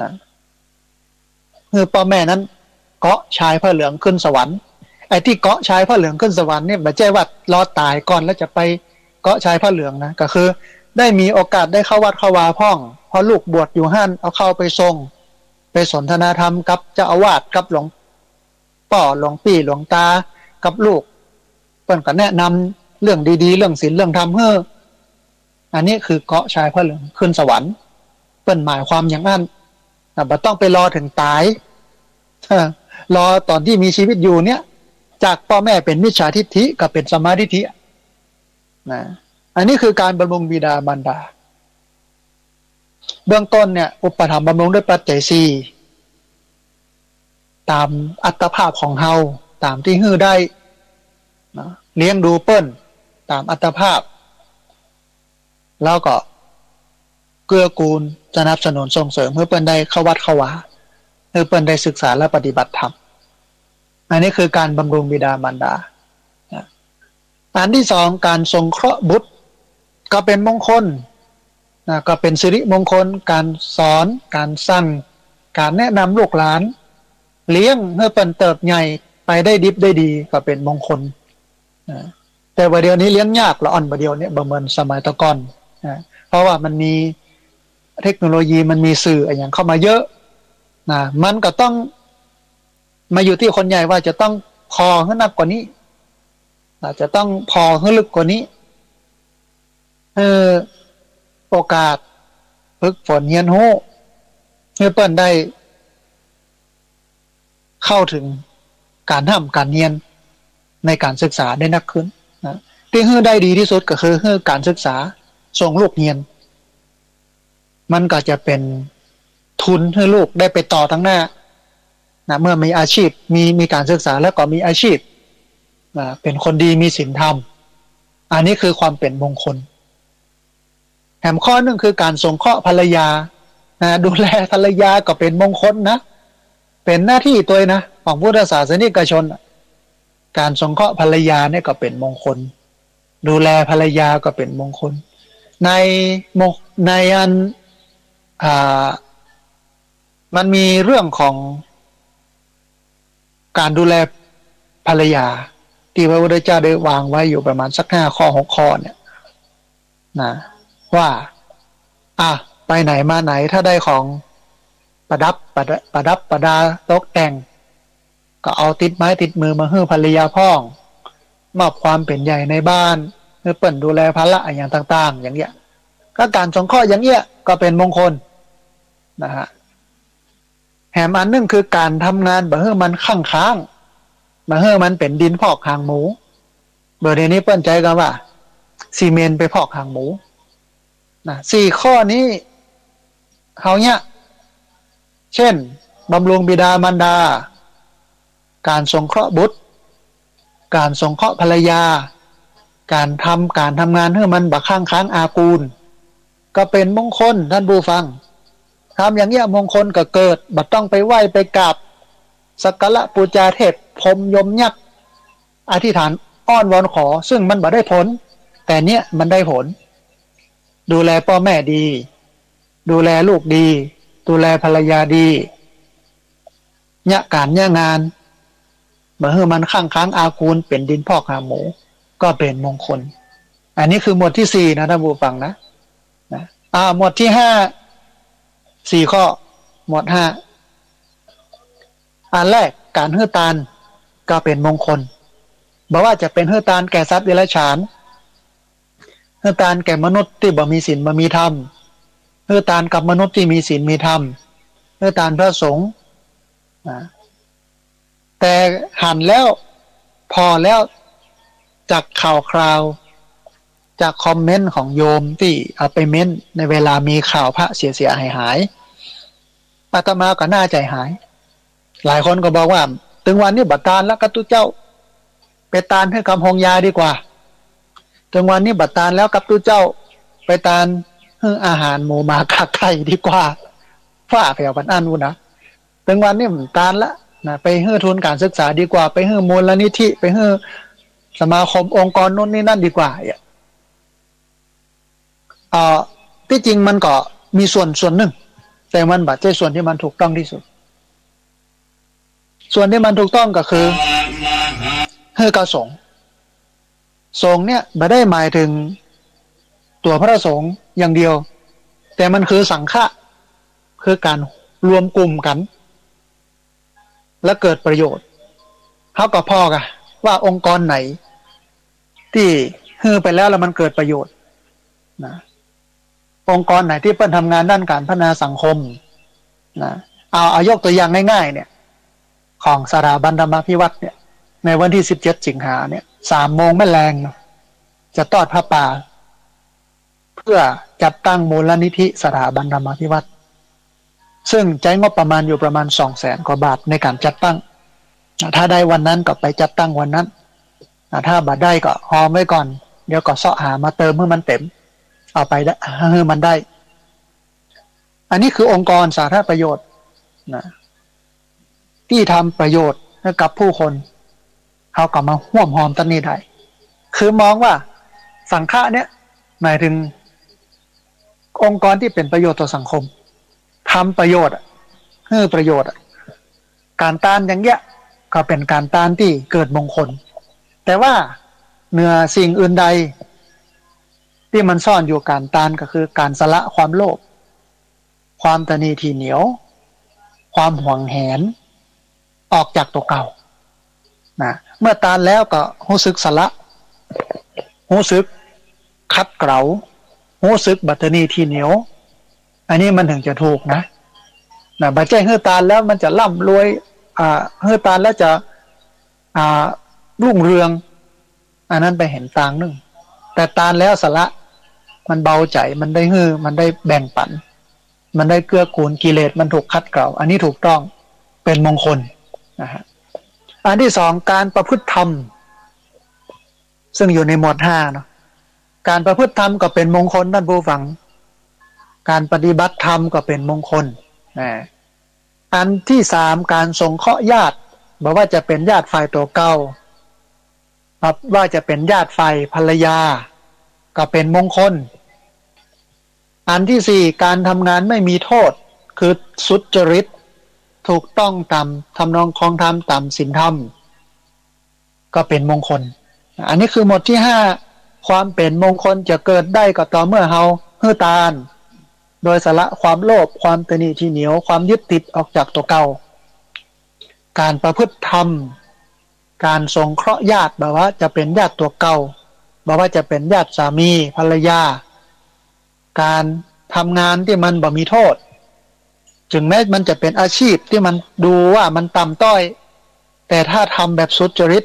นะคือพ่อแม่นั้นเกาะชายผ้าเหลืองขึ้นสวรรค์ไอ้ที่เกาะชายผ้าเหลืองขึ้นสวรรค์เนี่ยไม่ใช่ว่ารอตายก่อนแล้วจะไปเกาะชายผ้าเหลืองนะก็คือได้มีโอกาสได้เข้าวัดเข้าวาพ่องพอลูกบวชอยู่ห้านเอาเข้าไปทรงไปสนทนาธรรมกับเจ้าอาวาสกับหลวงพ่อหลวงพี่หลวงตากับลูกเพิ่นก็แนะนำเรื่องดีๆเรื่องศีลเรื่องธรรมเฮ้ออันนี้คือเกาะชายผ้าเหลืองขึ้นสวรรค์เปิ้นหมายความอย่างนั้นบ่ต้องไปรอถึงตายรอตอนที่มีชีวิตอยู่เนี่ยจากพ่อแม่เป็นมิจฉาทิฏฐิกับเป็นสัมมาทิฏฐินะอันนี้คือการบำรุงบิดามารดาเบื้องต้นเนี่ยอุปถัมภ์บำรุงด้วยปัจจัยสี่ตามอัตภาพของเฮาตามที่ฮื้อได้นะเลี้ยงดูเปิ้นตามอัตภาพแล้วก็เกื้อกูลสนับสนุนส่งเสริมให้เปิ้นได้เข้าวัดเข้าวาให้เปิ้นได้ศึกษาและปฏิบัติธรรมอันนี้คือการบำรุงบิดามารดาอันที่สองการสงเคราะห์บุตรก็เป็นมงคลนะก็เป็นสิริมงคลการสอนการสั่งการแนะนำลูกหลานเลี้ยงให้เปิ้นเติบใหญ่ไปได้ดิบได้ดีก็เป็นมงคลนะแต่ว่าเดี๋ยวนี้เลี้ยงยากละอ่อนประเดี๋ยวนี้บ่เหมือนสมัยตะก่อนนะเพราะว่ามันมีเทคโนโลยีมันมีสื่ออย่างเข้ามาเยอะนะมันก็ต้องมาอยู่ที่คนใหญ่ว่าจะต้องพอให้หนักกว่านี้จะต้องพอให้ลึกกว่านี้โอกาสฝึกฝนเรียนรู้ให้เปิ้นได้เข้าถึงการทำการเรียนในการศึกษาได้นักขึ้นนะที่ให้ได้ดีที่สุดก็คือให้การศึกษาส่งลูกเรียนมันก็จะเป็นทุนให้ลูกได้ไปต่อทั้งหน้านะเมื่อมีอาชีพมีการศึกษาแล้วก็มีอาชีพนะเป็นคนดีมีศีลธรรมอันนี้คือความเป็นมงคลแถมข้อหนึ่งคือการสงเคราะห์ภรรยานะดูแลภรรยาก็เป็นมงคลนะเป็นหน้าที่ตัวนะของพุทธศาสนิกชนการสงเคราะห์ภรรยาเนี่ยก็เป็นมงคลดูแลภรรยาก็เป็นมงคลในอันมันมีเรื่องของการดูแลภรรยาที่พระพุทธเจ้าได้วางไว้อยู่ประมาณสัก5 ข้อ 6 ข้อเนี่ยนะว่าไปไหนมาไหนถ้าได้ของประดับประดาตกแต่งก็เอาติดไม้ติดมือมาให้ภรรยาพ่องมอบความเป็นใหญ่ในบ้านเพื่อเปิ่นดูแลภาระอย่างต่างๆอย่างเงี้ยก็การสงเคราะห์อย่างเงี้ยก็เป็นมงคลนะฮะแถมอันนึงคือการทำงานบ่ให้มันค้างบ่ให้มันเป็นดินพอกหางหมูเบอร์เดี๋ยวนี้เปิ้นใจกันว่าซีเมนต์ไปพอกหางหมูนะ4 ข้อนี้เขาเนี่ยเช่นบำรุงบิดามารดาการสงเคราะห์บุตรการสงเคราะห์ภรรยาการทำงานให้มันบักค้างอากูลก็เป็นมงคลท่านผู้ฟังทำอย่างเงี้ยมงคลก็เกิดบัดต้องไปไหว้ไปกราบสักการะปูชาเทพพรหมยมยักษ์อธิษฐานอ้อนวอนขอซึ่งมันบ่ได้ผลแต่เนี้ยมันได้ผลดูแลพ่อแม่ดี ดูแลลูกดีดูแลภรรยาดีเนี่ยการเนี่ยงานเมื่อมันข้างค้างอากูลเป็นดินพอกหาหมูก็เป็นมงคลอันนี้คือหมวดที่สี่นะท่านผู้ฟังนะหมวดที่ห้าสี่ข้อหมวดห้าอันแรกการฮื้อตานก็เป็นมงคลบอกว่าจะเป็นฮื้อตานแก่สัตว์เดรัจฉานฮื้อตานแก่มนุษย์ที่บ่มีศีลบ่มีธรรมฮื้อตานกับมนุษย์ที่มีศีลมีธรรมฮื้อตานพระสงฆ์แต่หันแล้วพอแล้วจากข่าวคราวจากคอมเมนต์ของโยมที่เอาไปเม้นในเวลามีข่าวพระเสียหายอาตมาก็น่าใจหายหลายคนก็บอกว่าถึงวันนี้บัตรตานแล้วก็ตุเจ้าไปตานให้คำหงยาดีกว่าถึงวันนี้บัตรตานแล้วกับตุเจ้าไปตานให้อาหารหมูหมาคักไข่ดีกว่าฝ้าแผ่วปันอันวุนะถึงวันนี้ตานละนะไปให้ทุนการศึกษาดีกว่าไปให้มูลนิธิไปให้สมาคมองค์กรนู้นนี่นั่นดีกว่าที่จริงมันก็มีส่วนหนึ่งแต่มันบัดใช่ส่วนที่มันถูกต้องที่สุดส่วนที่มันถูกต้องก็คือให้กระสงฆ์สงฆ์เนี่ยไม่ได้หมายถึงตัวพระสงฆ์อย่างเดียวแต่มันคือสังฆะคือการรวมกลุ่มกันและเกิดประโยชน์เท่ากับพ่อกันว่าองค์กรไหนที่ฮือไปแล้วมันเกิดประโยชน์นะองค์กรไหนที่เพิ่นทำงานด้านการพัฒนาสังคมนะเอายกตัวอย่างง่ายๆเนี่ยของสถาบันธรรมพิวัตรเนี่ยในวันที่17 สิงหาเนี่ย3 โมงแม่แรงจะทอดผ้าป่าเพื่อจัดตั้งมูลนิธิสถาบันธรรมพิวัตรซึ่งใช้งบประมาณอยู่ประมาณ 200,000 กว่าบาทในการจัดตั้งถ้าได้วันนั้นก็ไปจัดตั้งวันนั้นถ้าบัดได้ก็หอมไว้ก่อนเดี๋ยวก็เสาะหามาเติมเมื่อมันเต็มเอาไปให้มันได้อันนี้คือองค์กรสาธารณประโยชน์นะที่ทำประโยชน์ให้กับผู้คนเขาก็มาห่วมหอมตันนี้ได้คือมองว่าสังฆะเนี่ยหมายถึงองค์กรที่เป็นประโยชน์ต่อสังคมทำประโยชน์ให้ประโยชน์การต้านอย่างเงี้ยก็เป็นการต้านที่เกิดมงคลแต่ว่าเหนือสิ่งอื่นใดที่มันซ่อนอยู่การต้านก็คือการสละความโลภความตนีทีเหนียวความหวงแหนออกจากตัวเก่านะเมื่อต้านแล้วก็รู้สึกสละรู้สึกคัดเกลารู้สึกบัตนีทีเหนียวอันนี้มันถึงจะถูกนะบัจเจ้ฮื้อตานแล้วมันจะร่ำรวยฮื้อตานแล้วจะรุ่งเรืองอันนั้นไปเห็นต่างนึงแต่ตานแล้วสละมันเบาใจมันได้ฮื้อมันได้แบ่งปันมันได้เกื้อกูลกิเลสมันถูกคัดเกลาอันนี้ถูกต้องเป็นมงคลนะฮะอันที่สองการประพฤติธรรมซึ่งอยู่ในหมวด5เนาะการประพฤติธรรมก็เป็นมงคลท่านผู้ฟังการปฏิบัติธรรมก็เป็นมงคลอันที่สามการสงเคราะห์ญาติบอกว่าจะเป็นญาติฝ่ายตัวเก่าว่าจะเป็นญาติฝ่ายภรรยาก็เป็นมงคลอันที่สี่การทำงานไม่มีโทษคือสุจริตถูกต้องตามทำนองครองธรรมตามศีลธรรมก็เป็นมงคลอันนี้คือหมวดที่ห้าความเป็นมงคลจะเกิดได้ก็ต่อเมื่อเฮาฮื้อตานโดยสละความโลภความตนีทีเหนียวความยึดติดออกจากตัวเก่าการประพฤติธรรมการสงเคราะห์ญาติแบบว่าจะเป็นญาติตัวเก่าบอกว่าจะเป็นญาติสามีภรรยาการทำงานที่มันบ่มีโทษถึงแม้มันจะเป็นอาชีพที่มันดูว่ามันต่ำต้อยแต่ถ้าทำแบบสุจริต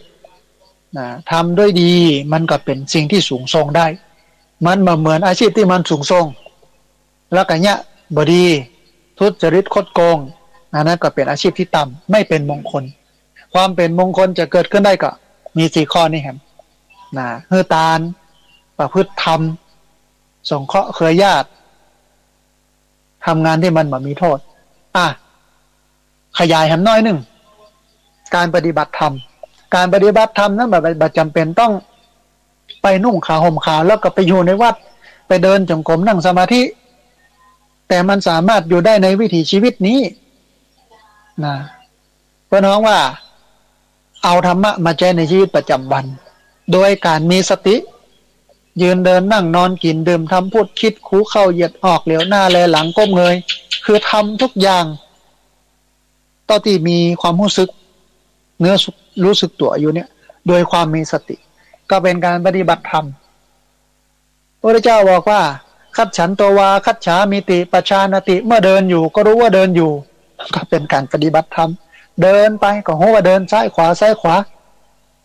ทำด้วยดีมันก็เป็นสิ่งที่สูงส่งได้มันเหมือนอาชีพที่มันสูงส่งแล้วกันเนี้ยบดีทุจริตคดโกงนั้นก็เป็นอาชีพที่ต่ำไม่เป็นมงคลความเป็นมงคลจะเกิดขึ้นได้ก็มี4 ข้อนี่ครับฮื้อตานประพฤติธรรมสงเคราะห์เครือญาติทำงานที่มันบ่มีโทษขยายแหมน้อยหนึ่งการปฏิบัติธรรมการปฏิบัติธรรมนั้นแบบจำเป็นต้องไปนุ่งขาวห่มขาวแล้วก็ไปอยู่ในวัดไปเดินจงกรมนั่งสมาธิ แต่มันสามารถอยู่ได้ในวิถีชีวิตนี้นะเพราะน้องว่าเอาธรรมะมาใช้ในชีวิตประจำวันโดยการมีสติยืนเดินนั่งนอนกินดื่มทำพูดคิดคูเข้าเหยียดออกเหลียวหน้าแลหลังก้มเงยคือทำทุกอย่างต่อที่มีความรู้สึกเนื้อรู้สึกตัวอยู่เนี่ยโดยความมีสติก็เป็นการปฏิบัติธรรมพระเจ้าบอกว่าคัจฉันโตวาคัจฉามิติปชานติเมื่อเดินอยู่ก็รู้ว่าเดินอยู่ก็เป็นการปฏิบัติธรรมเดินไปก็รู้ว่าเดินซ้ายขวาซ้ายขวา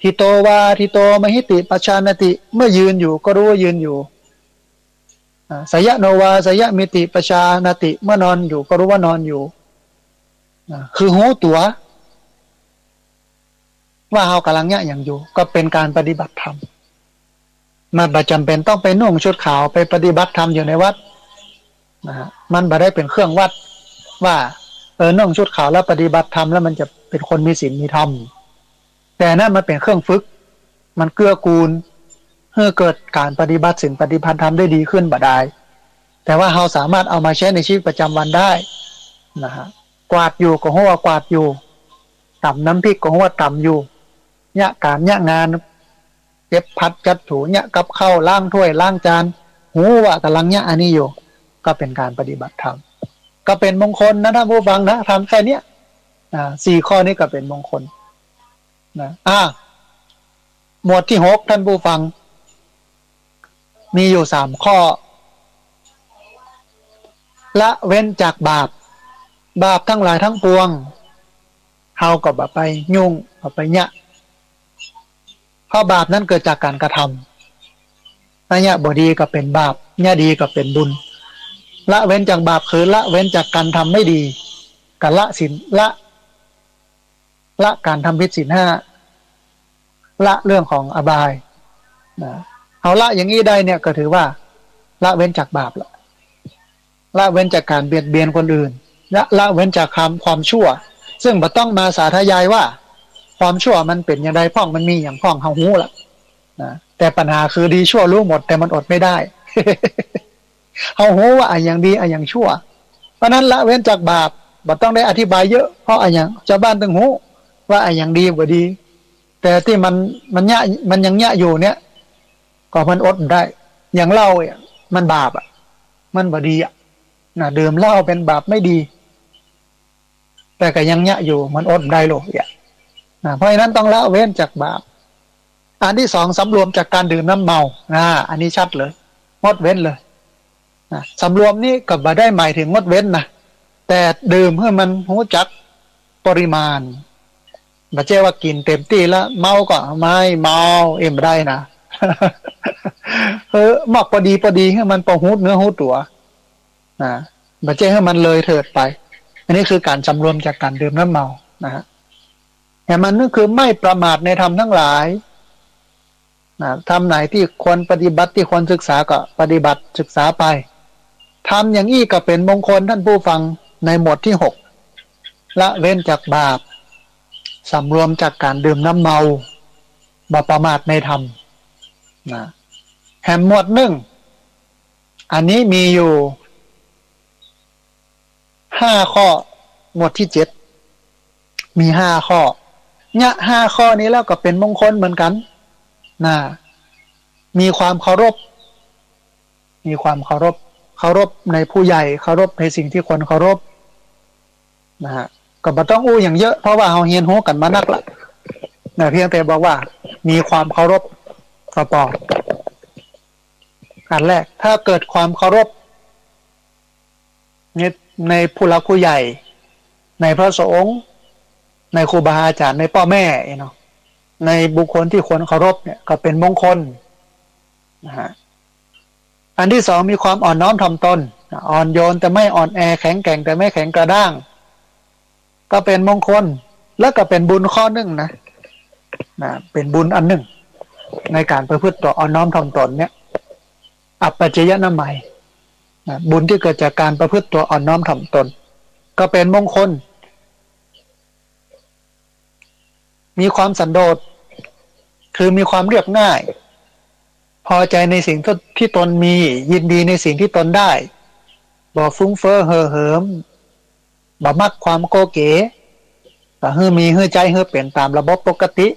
ทิโตวาทิโตมหิติปชานติเมื่อยืนอยู่ก็รู้ว่ายืนอยู่สยโนวาสยมิติปชานติเมื่อนอนอยู่ก็รู้ว่านอนอยู่คือหูตัวว่าเรากำลังเนี่ยอย่างอยู่ก็เป็นการปฏิบัติธรรมมันไม่จำเป็นต้องไปนุ่งชุดขาวไปปฏิบัติธรรมอยู่ในวัดนะฮะมันไม่ได้เป็นเครื่องวัดว่านุ่งชุดขาวแล้วปฏิบัติธรรมแล้วมันจะเป็นคนมีศีลมีธรรมแต่นั่นมันเป็นเครื่องฝึกมันเกื้อกูลให้เกิดการปฏิบัติศีลปฏิบัติธรรมได้ดีขึ้นบ่ได้แต่ว่าเราสามารถเอามาใช้ในชีวิตประจำวันได้นะฮะกวาดอยู่ก็หัวกวาดอยู่ตำน้ำพริกก็หัวตำอยู่เนี่ยการเนี่ยงานเก็บพัดจัดถูเนี่ยกับข้าวล้างถ้วยล้างจานหูว่ากำลังเนี่ยอันนี้อยู่ก็เป็นการปฏิบัติธรรมก็เป็นมงคลนะท่านผู้ฟังนะทำแค่เนี้ย4 ข้อนี้ก็เป็นมงคลนะหมวดที่6ท่านผู้ฟังมีอยู่3 ข้อละเว้นจากบาปทั้งหลายทั้งปวงเฮาก็บ่ไปยุ่งบ่ไปเนี่ยเพราะบาปนั้นเกิดจากการกระทำเนี่ยบ่ดีก็เป็นบาปเนี่ยดีก็เป็นบุญละเว้นจากบาปคือละเว้นจากการทำไม่ดีการละศีลละการทำผิดศีล 5ละเรื่องของอบายนะเอาละอย่างนี้ได้เนี่ยก็ถือว่าละเว้นจากบาปละเว้นจากการเบียดเบียนคนอื่นละเว้นจากความชั่วซึ่งบ่ต้องมาสาธยายว่าความชั่วมันเป็นอย่างไรพ้องมันมีอย่างพ้องเฮาฮู้ล่ะนะแต่ปัญหาคือดีชั่วรู้หมดแต่มันอดไม่ได้ เฮาฮู้ว่าอันอย่างดีอันอย่างชั่วเพราะนั้นละเว้นจากบาปบ่ต้องได้อธิบายเยอะเพราะอันอย่างชาวบ้านต้องฮู้ว่าอันอย่างดีบ่ดี แต่ที่มันยะมันยังยะอยู่เนี่ยก็มันอดได้อย่างเหล้าเนี่ยมันบาปมันบ่ดีนะดื่มเหล้าเป็นบาปไม่ดีแต่ก็ยังยะอยู่มันอดได้โลกเพราะฉะนั้นต้องละเว้นจากบาปอันที่2สำรวมจากการดื่มน้ำเมาอันนี้ชัดเลยงดเว้นเลยสำรวมนี่ก็บ่ได้หมายถึงงดเว้นนะแต่ดื่มให้มันรู้จักปริมาณไม่ใช่ว่ากินเต็มที่แล้วเมาก็ไม่เมาเอ็มได้นะ หมักพอดีให้มันพอหูเนื้อหูตัวไม่ใช่ให้มันเลยเถิดไปอันนี้คือการสำรวมจากการดื่มน้ำเมานะฮะแต่มันนั่นคือไม่ประมาทในธรรมทั้งหลายธรรมไหนที่ควรปฏิบัติที่ควรศึกษาก็ปฏิบัติศึกษาไปทำอย่างนี้ก็เป็นมงคลท่านผู้ฟังในหมวดที่6ละเว้นจากบาปสำรวมจากการดื่มน้ำเมาบ่ประมาทในธรรมแห่งหมวด1อันนี้มีอยู่5 ข้อหมวดที่7มี5 ข้อเนี่ย5 ข้อนี้แล้วก็เป็นมงคลเหมือนกันมีความเคารพในผู้ใหญ่เคารพในสิ่งที่ควรเคารพนะฮะก็บ่ต้องอู้อย่างเยอะเพราะว่าเฮาเรียนรู้กันมานักละเพียงแต่บอกว่ามีความเคารพก็พออันแรกถ้าเกิดความเคารพในผู้หลักผู้ใหญ่ในพระสงฆ์ในครูบาอาจารย์ในพ่อแม่เนาะในบุคคลที่ควรเคารพเนี่ยก็เป็นมงคลนะฮะอันที่2มีความอ่อนน้อมถ่อมตนอ่อนโยนแต่ไม่อ่อนแอแข็งแกร่งแต่ไม่แข็งกระด้างก็เป็นมงคลแล้วก็เป็นบุญข้อหนึ่งนะเป็นบุญอันหนึ่งในการประพฤติตัวอ่อนน้อมถ่อมตนเนี่ยอัปปัจจยนามัยบุญที่เกิดจากการประพฤติตัวอ่อนน้อมถ่อมตนก็เป็นมงคลมีความสันโดษคือมีความเรียบง่ายพอใจในสิ่งที่ตนมียินดีในสิ่งที่ตนได้ บ่ฟุ้งเฟ้อเห่อเหิมบ่มักความโกเก๋ก็ฮื้อมีฮื้อใจฮื้อเป็นตามระบบปกติ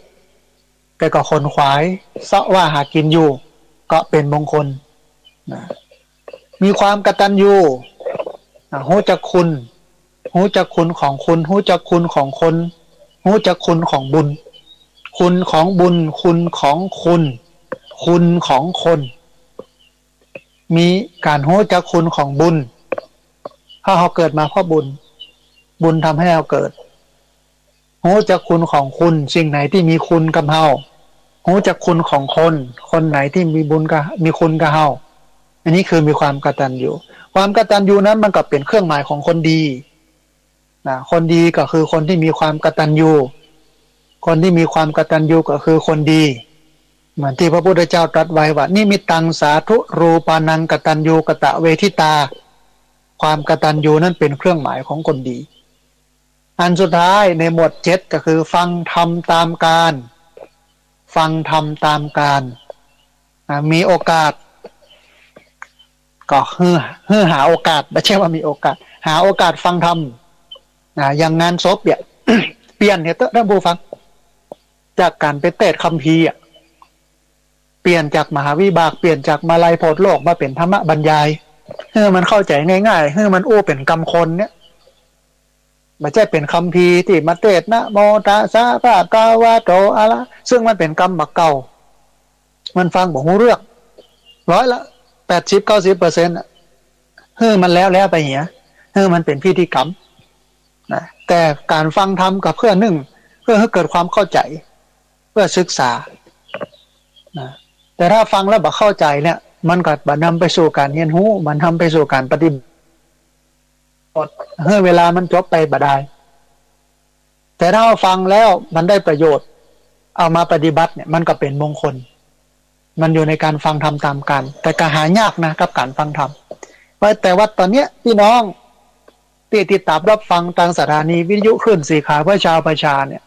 แต่ก็คนขวายเสาะว่าหากินอยู่ก็เป็นมงคลนะมีความกตัญญูรู้จักคุณรู้จักคุณของคุณรู้จักคุณของคนรู้จักคุณของบุญคุณของบุญคุณของคุณคุณของคนมีการรู้จักคุณของบุญถ้าเราเกิดมาเพราะบุญบุญทำให้เราเกิดรู้จักคุณของคุณสิ่งไหนที่มีคุณกับเรารู้จักคุณของคนคนไหนที่มีบุญกับมีคุณกับเราอันนี้คือมีความกตัญญูความกตัญญูนั้นมันก็เป็นเครื่องหมายของคนดีนะคนดีก็คือคนที่มีความกตัญญูคนที่มีความกตัญญูก็คือคนดีเหมือนที่พระพุทธเจ้าตรัสไว้ว่านิมิตังสาธุรูปานังกตัญญูกตะเวทิตาความกตัญญูนั้นเป็นเครื่องหมายของคนดีอันสุดท้ายในหมวด7ก็คือฟังธรรมตามการฟังธรรมตามการมีโอกาสก็ฮือหาโอกาสไม่ใช่ว่ามีโอกาสหาโอกาสฟังธรรมอย่างงานศพเนี่ย เปลี่ยนเนี่ยท่านผู้ฟังจากการไปเตะคัมภีร์เปลี่ยนจากมหาวิบากเปลี่ยนจากมาลัยโพธิโลกมาเป็นธรรมบรรยายให้มันเข้าใจง่ายๆให้มันอู้เป็นกรรมคนเนี่ยไม่ใช่เป็นคัมภีร์ที่มาเตะนะโมตัสสะภะคะวะโตอะระซึ่งมันเป็นกรรมบักเก่ามันฟังบอกหูเรื่องละ80-90%ให้มันแล้วไปเหี้ยให้มันเป็นพิธีกรรมนะแต่การฟังธรรมกับเพื่อให้เกิดความเข้าใจเพื่อศึกษานะแต่ถ้าฟังแล้วบ่เข้าใจเนี่ยมันก็บ่นำไปสู่การเรียนรู้มันทำไปสู่การปฏิบัติให้เวลามันจบไปบ่ได้แต่ถ้าฟังแล้วมันได้ประโยชน์เอามาปฏิบัติเนี่ยมันก็เป็นมงคลมันอยู่ในการฟังธรรมตามกันแต่ก็หายากนะกับการฟังธรรมแต่ว่าตอนเนี้ยพี่น้องที่ติดตามรับฟังทางสถานีวิทยุคลื่นสีขาวเพื่อชาวประชาเนี่ย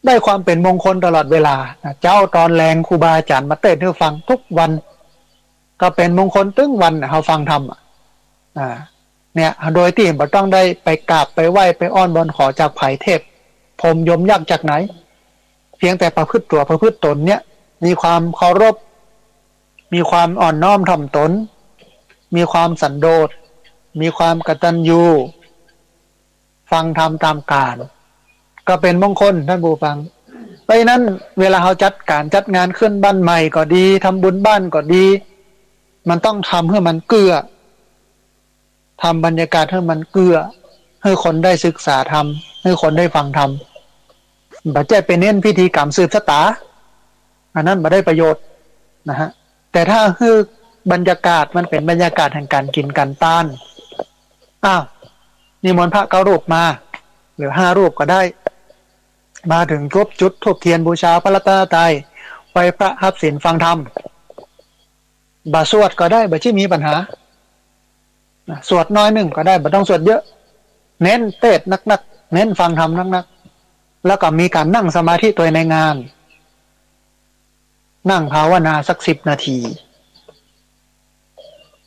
ได้ความเป็นมงคลตลอดเวลาเจ้าตอนแรงครูบาอาจารย์มาเทศน์ให้ฟังทุกวันก็เป็นมงคลตึ้งวันเขาฟังธรรมเนี่ยโดยที่บ่ต้องได้ไปกราบไปไหว้ไปอ้อนบอนขอจากไผ่เทพพรหมยมยักษ์จากไหนเพียงแต่ประพฤติตัวประพฤติตนเนี่ยมีความเคารพมีความอ่อนน้อมถ่อมตนมีความสันโดษมีความกตัญญูฟังธรรมตามการก็เป็นมงคลท่านผู้ฟังเพราะฉะนั้นเวลาเขาจัดงานขึ้นบ้านใหม่ก็ดีทำบุญบ้านก็ดีมันต้องทำให้มันเกื้อทำบรรยากาศให้มันเกื้อให้คนได้ศึกษาธรรมให้คนได้ฟังธรรมบ่ใช่ไปเน้นพิธีกรรมสืบชะตาอันนั้นบ่ได้ประโยชน์นะฮะแต่ถ้าคือบรรยากาศมันเป็นบรรยากาศแห่งการกินกันต้านนิมนต์พระ9 รูปมาหรือ5 รูปก็ได้มาถึงครบจุดธูปเทียนบูชาพระรัตนตรัยไหว้พระรับศีลฟังธรรมบ่สวดก็ได้บ่ที่มีปัญหาสวดน้อยหนึ่งก็ได้บ่ต้องสวดเยอะเน้นเทศนักๆเน้นฟังธรรมนักๆแล้วก็มีการนั่งสมาธิตัวในงานนั่งภาวนาสัก10 นาที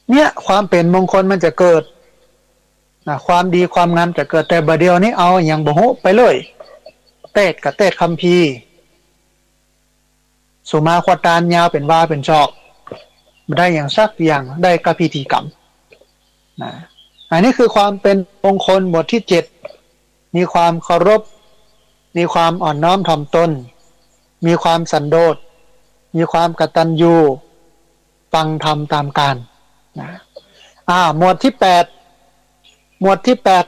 เนี่ยความเป็นมงคลมันจะเกิดความดีความงามจะเกิดแต่บัดเดียวนี้เอาอย่างบ่ฮู้ไปเลยเทศกับเทศคัมภีร์สุมาควตานยาวเป็นว่าเป็นชอกไม่ได้อย่างสักอย่างได้กับพิธีกรรมอันนี้คือความเป็นมงคลบทที่7มีความเคารพมีความอ่อนน้อมถ่อมตนมีความสันโดษมีความกตัญญูฟังธรรมตามการหมวดที่8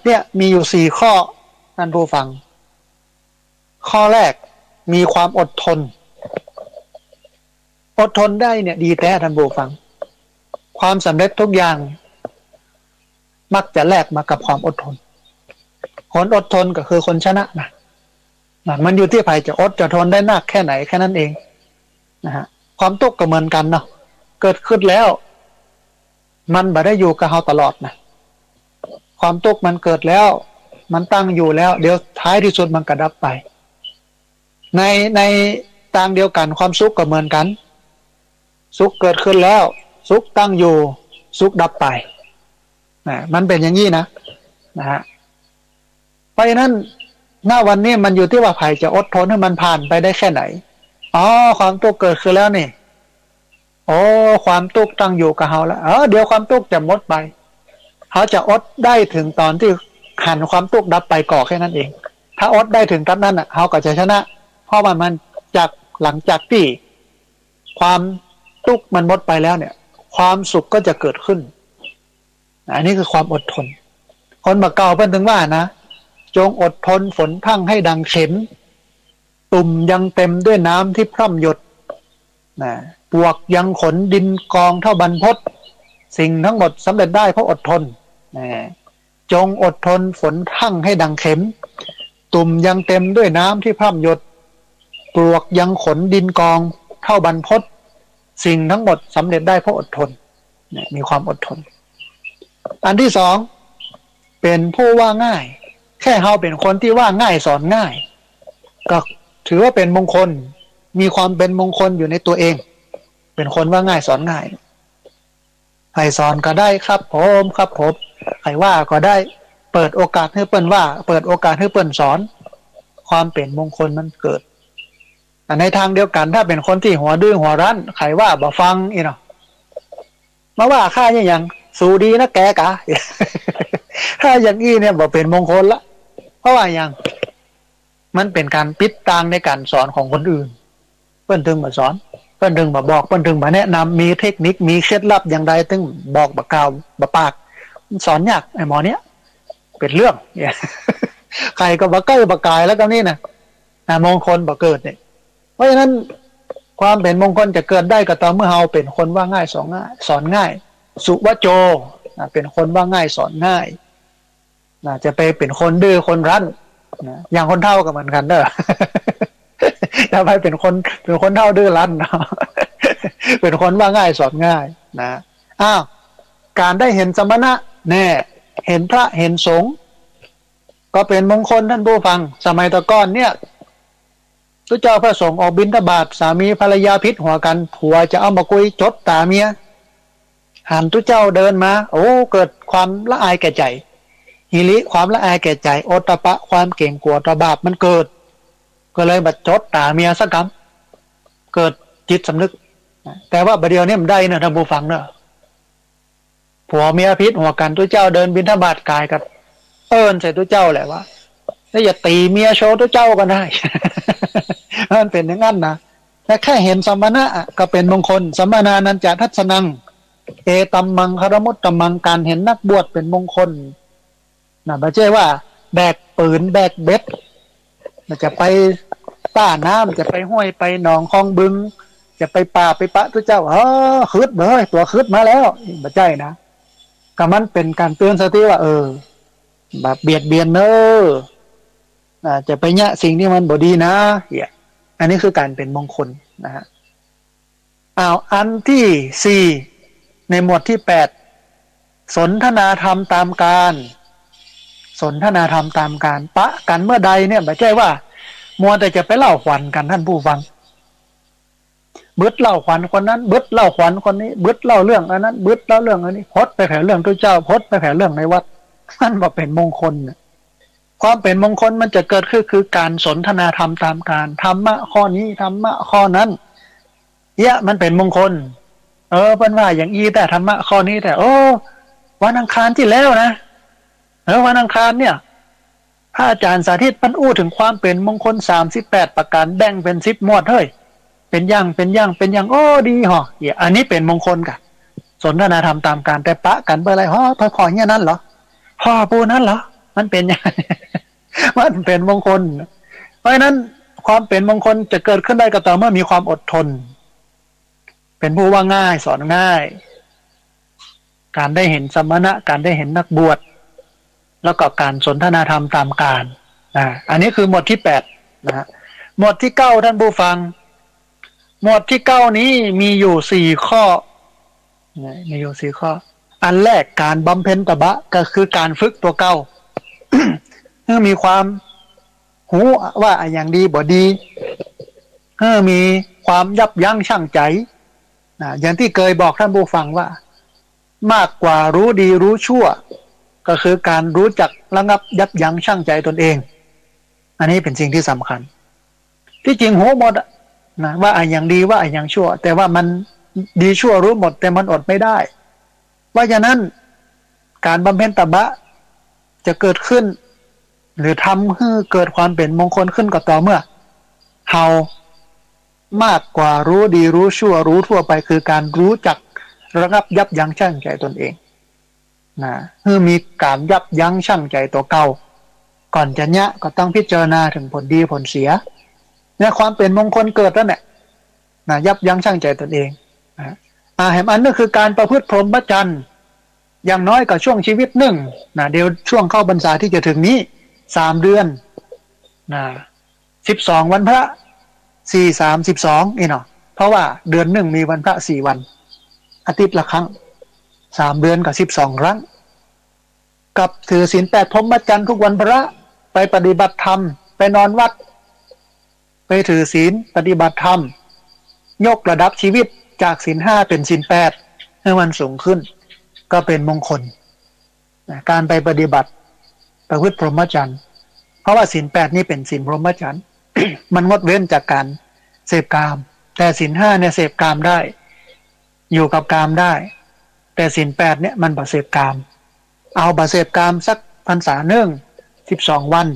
เนี่ยมีอยู่4 ข้อท่านผู้ฟังข้อแรกมีความอดทนได้เนี่ยดีแท้ท่านผู้ฟังความสำเร็จทุกอย่างมักจะแลกมากับความอดทนคนอดทนก็คือคนชนะนะมันอยู่ที่ใครจะอดจะทนได้นักแค่ไหนแค่นั้นเองนะฮะความทุกข์ก็เหมือนกันเนาะเกิดขึ้นแล้วมันบ่ได้อยู่กับเราตลอดนะความทุกข์มันเกิดแล้วมันตั้งอยู่แล้วเดี๋ยวท้ายที่สุดมันก็ดับไปในทางเดียวกันความสุขก็เหมือนกันสุขเกิดขึ้นแล้วสุขตั้งอยู่สุขดับไป มันเป็นอย่างนี้นะฮะเพราะฉะนั้นหน้าวันนี้มันอยู่ที่ว่าใครจะอดทนให้มันผ่านไปได้แค่ไหนอ๋อความทุกข์เกิดขึ้นแล้วนี่โอ้ความทุกข์ตั้งอยู่กับเราแล้วเดี๋ยวความทุกข์จะหมดไปเขาจะอดได้ถึงตอนที่หันความทุกข์ดับไปก่อแค่นั้นเองถ้าอดได้ถึงตอนนั้นเขาก็จะชนะเพราะว่ามันจากหลังจากที่ความทุกข์มันหมดไปแล้วเนี่ยความสุขก็จะเกิดขึ้นอันนี้คือความอดทนคนมาเก่าเพิ่นถึงว่านะจงอดทนฝนพรั่งให้ดังเข็มตุ่มยังเต็มด้วยน้ำที่พร่ำหยดปวกยังขนดินกองเท่าบรรพตสิ่งทั้งหมดสำเร็จได้เพราะอดทนจงอดทนฝนพรั่งให้ดังเข็มตุ่มยังเต็มด้วยน้ำที่พร่ำหยดปลวกยังขนดินกองเท่าบรรพตสิ่งทั้งหมดสำเร็จได้เพราะอดทนมีความอดทนอันที่สองเป็นผู้ว่าง่ายแค่เราเป็นคนที่ว่าง่ายสอนง่ายก็ถือว่าเป็นมงคลมีความเป็นมงคลอยู่ในตัวเองเป็นคนว่าง่ายสอนง่ายใครสอนก็ได้ครับผมใครว่าก็ได้เปิดโอกาสให้เปิ้นว่าเปิดโอกาสให้เปิ้นสอนความเป็นมงคลมันเกิดแต่ในทางเดียวกันถ้าเป็นคนที่หัวดื้อหัวรั้นใครว่าบ่ฟังอีเนาะมาว่าข้าอย่างสู้ดีนะแกกะ ถ้าอย่างนี้เนี่ยบ่เป็นมงคลละเพราะว่าอย่างมันเป็นการปิดทางในการสอนของคนอื่นเปิ้นถึงมาสอนเปิ้นถึงมาบอกเปิ้นถึงมาแนะนำมีเทคนิคมีเคล็ดลับอย่างใดถึงบอกบ่กล่าวบ่ปากสอนยากไอ้หมอเนี้ยเป็นเรื่องเนี่ย ใครก็บ่ใกล้บ่กายแล้วก็นี่นะมงคลบ่เกิดเนี่ยเพราะฉะนั้นความเป็นมงคลจะเกิดได้ก็ต่อเมื่อเฮาเป็นคนว่าง่ายสอนง่ายสอนง่ายสุวโจเป็นคนว่าง่ายสอนง่ายจะไปเป็นคนดื้อคนรั้นอย่างคนเฒ่าก็เหมือนกันเด้อ ถ้าไปเป็นคนเฒ่าดื้อรั้น เป็นคนว่าง่ายสอนง่ายนะการได้เห็นสมณะแน่เห็นพระเห็นสงฆ์ก็เป็นมงคลท่านผู้ฟังสมัยตะก้อนเนี่ยพระเจ้าพระสงฆ์ออกบิณฑบาตสามีภรรยาพิษหัวกันผัวจะเอามาคุยจดตาเมียหันทุเจ้าเดินมาโอ้เกิดความละอายแก่ใจหิริความละอายแก่ใจโอตปะความเก่งกลัวต่อบาปมันเกิดก็เลยบัดจดตาเมียสักคำเกิดจิตสำนึกแต่ว่าบัดเดียวนี้มันได้นะท่านผู้ฟังเนอะผัวเมียพิษหัวกันทุเจ้าเดินบิณฑบาตกายกับใส่ทุเจ้าแหละว่าแล้วอย่าตีเมียโชว์ทุเจ้าก็ได้ มันเป็นอย่างนั้นนะแต่แค่เห็นสมณะก็เป็นมงคลสมนานันจะทัศนังเอตัมมังคารมุตตมังการเห็นนักบวชเป็นมงคลไม่ใช่ว่าแบกปืนแบกเบ็ดจะไปต้าน้ำจะไปห้วยไปหนองคลองบึงจะไปป่าไปปะทุเจ้าคืดเลยตัวคืดมาแล้วไม่ใช่นะก็มันเป็นการเตือนสติว่าแบบเบียดเบียนจะไปเนี่ยสิ่งที่มันบ่ดีนะอันนี้คือการเป็นมงคลนะฮะอันที่สี่ในหมวดที่8สนทนาธรรมตามการสนทนาธรรมตามการปะกันเมื่อใดเนี่ยไม่ใช่ว่ามัวแต่จะไปเล่าขวัญกันท่านผู้ฟังบึดเล่าขวัญคนนั้นบึดเล่าขวัญคนนี้บึดเล่าเรื่องอันนั้นบึดเล่าเรื่องอันนี้พดไปแผ่เรื่องตัวเจ้าพดไปแผ่เรื่องในวัดมันบ่เป็นมงคลความเป็นมงคลมันจะเกิดขึ้นคือการสนทนาธรรมตามการธรรมะข้อนี้ธรรมะข้อนั้นมันเป็นมงคลเป็นว่าอย่างแต่ธรรมะข้อนี้แต่วันอังคารที่แล้วนะวันอังคารเนี่ยพระอาจารย์สาธิตบรรอู้ถึงความเป็นมงคล38ประการแบ่งเป็น10หมวดเฮ้ยเป็นอย่างดีหรออันนี้เป็นมงคลกันสนทนาธรรมตามการแต่ปะกันเบอร์อะไรพอเนี่ยนั้นเหรอพ่อปูนั้นเหรอมันเป็นอย่างมันเป็นมงคลเพราะฉะนั้นความเป็นมงคลจะเกิดขึ้นได้ก็ต่อเมื่อมีความอดทนเป็นผู้ว่าง่ายสอนง่ายการได้เห็นสมณะการได้เห็นนักบวชแล้วก็การสนทนาธรรมตามการอันนี้คือหมวดที่8นะฮะหมวดที่9ท่านผู้ฟังหมวดที่9นี้มีอยู่4ข้อมีอยู่4ข้ออันแรกการบำเพ็ญตบะก็คือการฝึกตัวเก่า เมื่อมีความหูว่าอย่างดีบ่ดีมีความยับยั้งชั่งใจอย่างที่เคยบอกท่านผู้ฟังว่า มากกว่ารู้ดีรู้ชั่วก็คือการรู้จักระงับยับยั้งชั่งใจตนเองอันนี้เป็นสิ่งที่สำคัญที่จริงหัวหมดนะว่าอย่างดีว่าอย่างชั่วแต่ว่ามันดีชั่วรู้หมดแต่มันอดไม่ได้ว่าอย่างนั้นการบำเพ็ญตบะจะเกิดขึ้นหรือทำให้เกิดความเป็นมงคลขึ้นก็ต่อเมื่อเฮามากกว่ารู้ดีรู้ชั่วรู้ทั่วไปคือการรู้จักระงับยับยั้งชั่งใจตนเองนะคือมีการยับยั้งชั่งใจตัวเก่าก่อนจะเนี้ยก็ต้องพิจารณาถึงผลดีผลเสียเนี่ยความเป็นมงคลเกิดแล้วเนี่ยนะยับยั้งชั่งใจตนเองนะแห่งอันนั้นคือการประพฤติพรหมจรรย์อย่างน้อยก็ช่วงชีวิตหนึ่งนะเดี๋ยวช่วงเข้าพรรษาที่จะถึงนี้3 เดือนนะ12 วันพระ4 3 12นี่เนาะเพราะว่าเดือนหนึ่งมีวันพระ4 วันอาทิตย์ละครั้ง3 เดือนกับ12 ครั้งกับถือศีล8พรหมจรรย์ทุกวันพระไปปฏิบัติธรรมไปนอนวัดไปถือศีลปฏิบัติธรรมยกระดับชีวิตจากศีล5เป็นศีล8ให้มันสูงขึ้นก็เป็นมงคลการไปปฏิบัติประพฤติพรหมจรรย์เพราะว่าศีล8นี่เป็นศีลพรหมจรรย์ มันงดเว้นจากการเสพกามแต่ศีล5เนี่ยเสพกามได้อยู่กับกามได้แต่ศีล8เนี่ยมันบ่เสพกามเอาบ่เสพกามสักพรรษาหนึ่ง12 วัน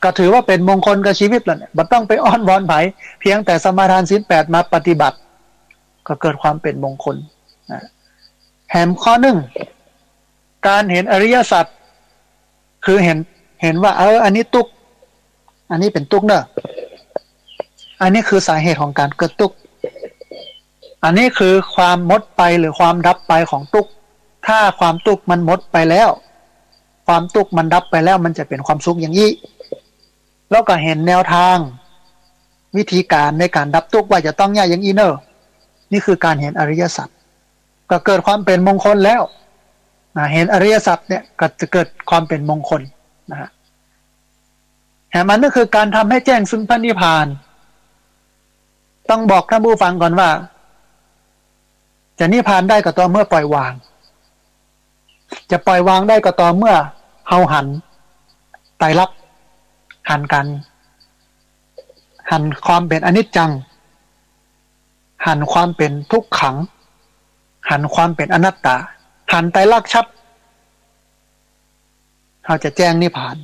ก็ถือว่าเป็นมงคลกับชีวิตแล้วเนี่ยบ่ต้องไปอ้อนวอนไผเพียงแต่สมาทานศีล8มาปฏิบัติก็เกิดความเป็นมงคลนะแถมข้อหนึ่งการเห็นอริยสัจคือเห็นว่าอันนี้ตุกอันนี้เป็นตุกเนอะอันนี้คือสาเหตุของการเกิดตุกอันนี้คือความหมดไปหรือความดับไปของตุกถ้าความตุกมันหมดไปแล้วความตุกมันดับไปแล้วมันจะเป็นความสุขอย่างนี้แล้วก็เห็นแนวทางวิธีการในการดับตุกว่าจะต้องอย่างนี้เนอะนี่คือการเห็นอริยสัจก็เกิดความเป็นมงคลแล้วเห็นอริยสัจเนี่ยก็จะเกิดความเป็นมงคลนะฮะแห่งมันก็คือการทำให้แจ้งซึ่งพระนิพพานต้องบอกท่านผู้ฟังก่อนว่าจะนิพพานได้ก็ต่อเมื่อปล่อยวางจะปล่อยวางได้ก็ต่อเมื่อเฮาหันไตรลักษณ์หันกันหันความเป็นอนิจจังหันความเป็นทุกขังหันความเป็นอนัตตาหันไตรลักษณ์ชัดเราจะแจ้งนิพพาน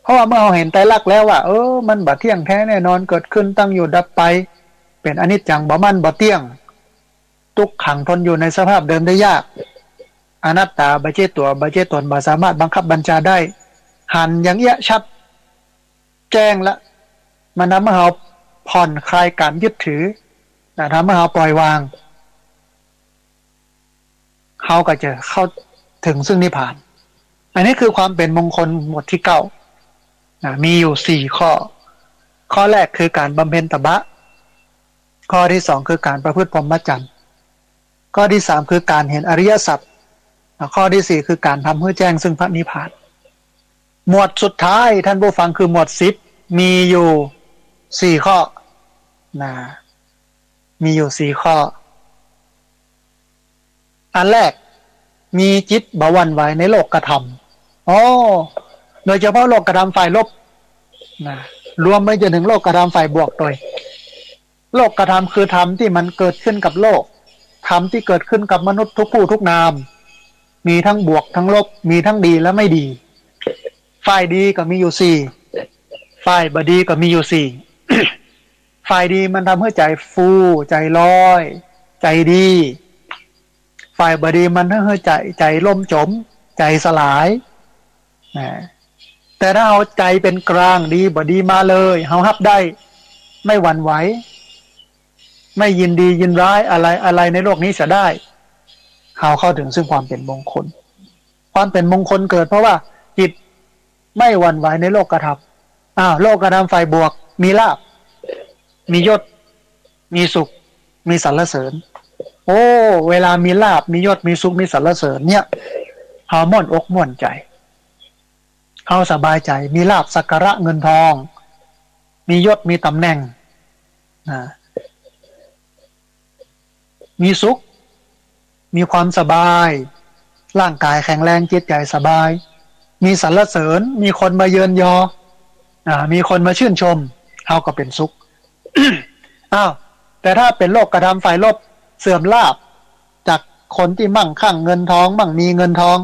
เพราะว่าเมื่อเราเห็นไตรลักษณ์แล้วว่ามันบ่เที่ยงแท้แน่นอนเกิดขึ้นตั้งอยู่ดับไปเป็นอนิจจังบ่มั่นบ่เที่ยงทุกขังทนอยู่ในสภาพเดิมได้ยากอนัตตาบ่ใช่ตัวบ่ใช่ตนบ่สามารถบังคับบัญชาได้หันอย่างเอี้ยชัดแจ้งละมันทำให้เราผ่อนคลายการยึดถือทำให้เราปล่อยวางเขาก็จะเข้าถึงซึ่งนิพพานอันนี้คือความเป็นมงคลหมวดที่9มีอยู่4 ข้อข้อแรกคือการบำเพ็ญตบะข้อที่2คือการประพฤติพรหมจรรย์ข้อที่3คือการเห็นอริยสัจข้อที่4คือการทำให้แจ้งซึ่งพระนิพพานหมวดสุดท้ายท่านผู้ฟังคือหมวด10มีอยู่4 ข้อมีอยู่4 ข้ออันแรกมีจิตบ่หวั่นไหวในโลกกระทำโดยเฉพาะโลกกระทำฝ่ายลบรวมไปจนถึงโลกกระทำฝ่ายบวกโดยโลกกระทำคือธรรมที่มันเกิดขึ้นกับโลกธรรมที่เกิดขึ้นกับมนุษย์ทุกผู้ทุกนามมีทั้งบวกทั้งลบมีทั้งดีและไม่ดีฝ่ายดีก็มีอยู่4ฝ่ายบดีก็มีอยู่4ฝ่ายดีมันทำให้ใจฟูใจลอยใจดีฝ่ายบดีมันทำให้ใจล่มจมใจสลายแต่ถ้าเอาใจเป็นกลางดีบดีมาเลยเฮารับได้ไม่หวั่นไหวไม่ยินดียินร้ายอะไรในโลกนี้จะได้เฮาเข้าถึงซึ่งความเป็นมงคลความเป็นมงคลเกิดเพราะว่าจิตไม่หวั่นไหวในโลกกระทำโลกกระทำฝ่ายบวกมีลาภมียศมีสุขมีสรรเสริญเวลามีลาภมียศมีสุขมีสรรเสริญเนี่ยเฮาม่วนอกม่วนใจเฮาสบายใจมีลาภสักการะเงินทองมียศมีตำแหน่งมีสุข มีความสบาย ร่างกายแข็งแรงจิตใจสบาย มีสรรเสริญมีคนมาเยินยอมีคนมาชื่นชมเขาก็เป็นสุข อ้าวแต่ถ้าเป็นโลกกระทำฝ่ายลบเสื่อมลาภจากคนที่มั่งคั่งเงินทองมั่งมีเงินทอง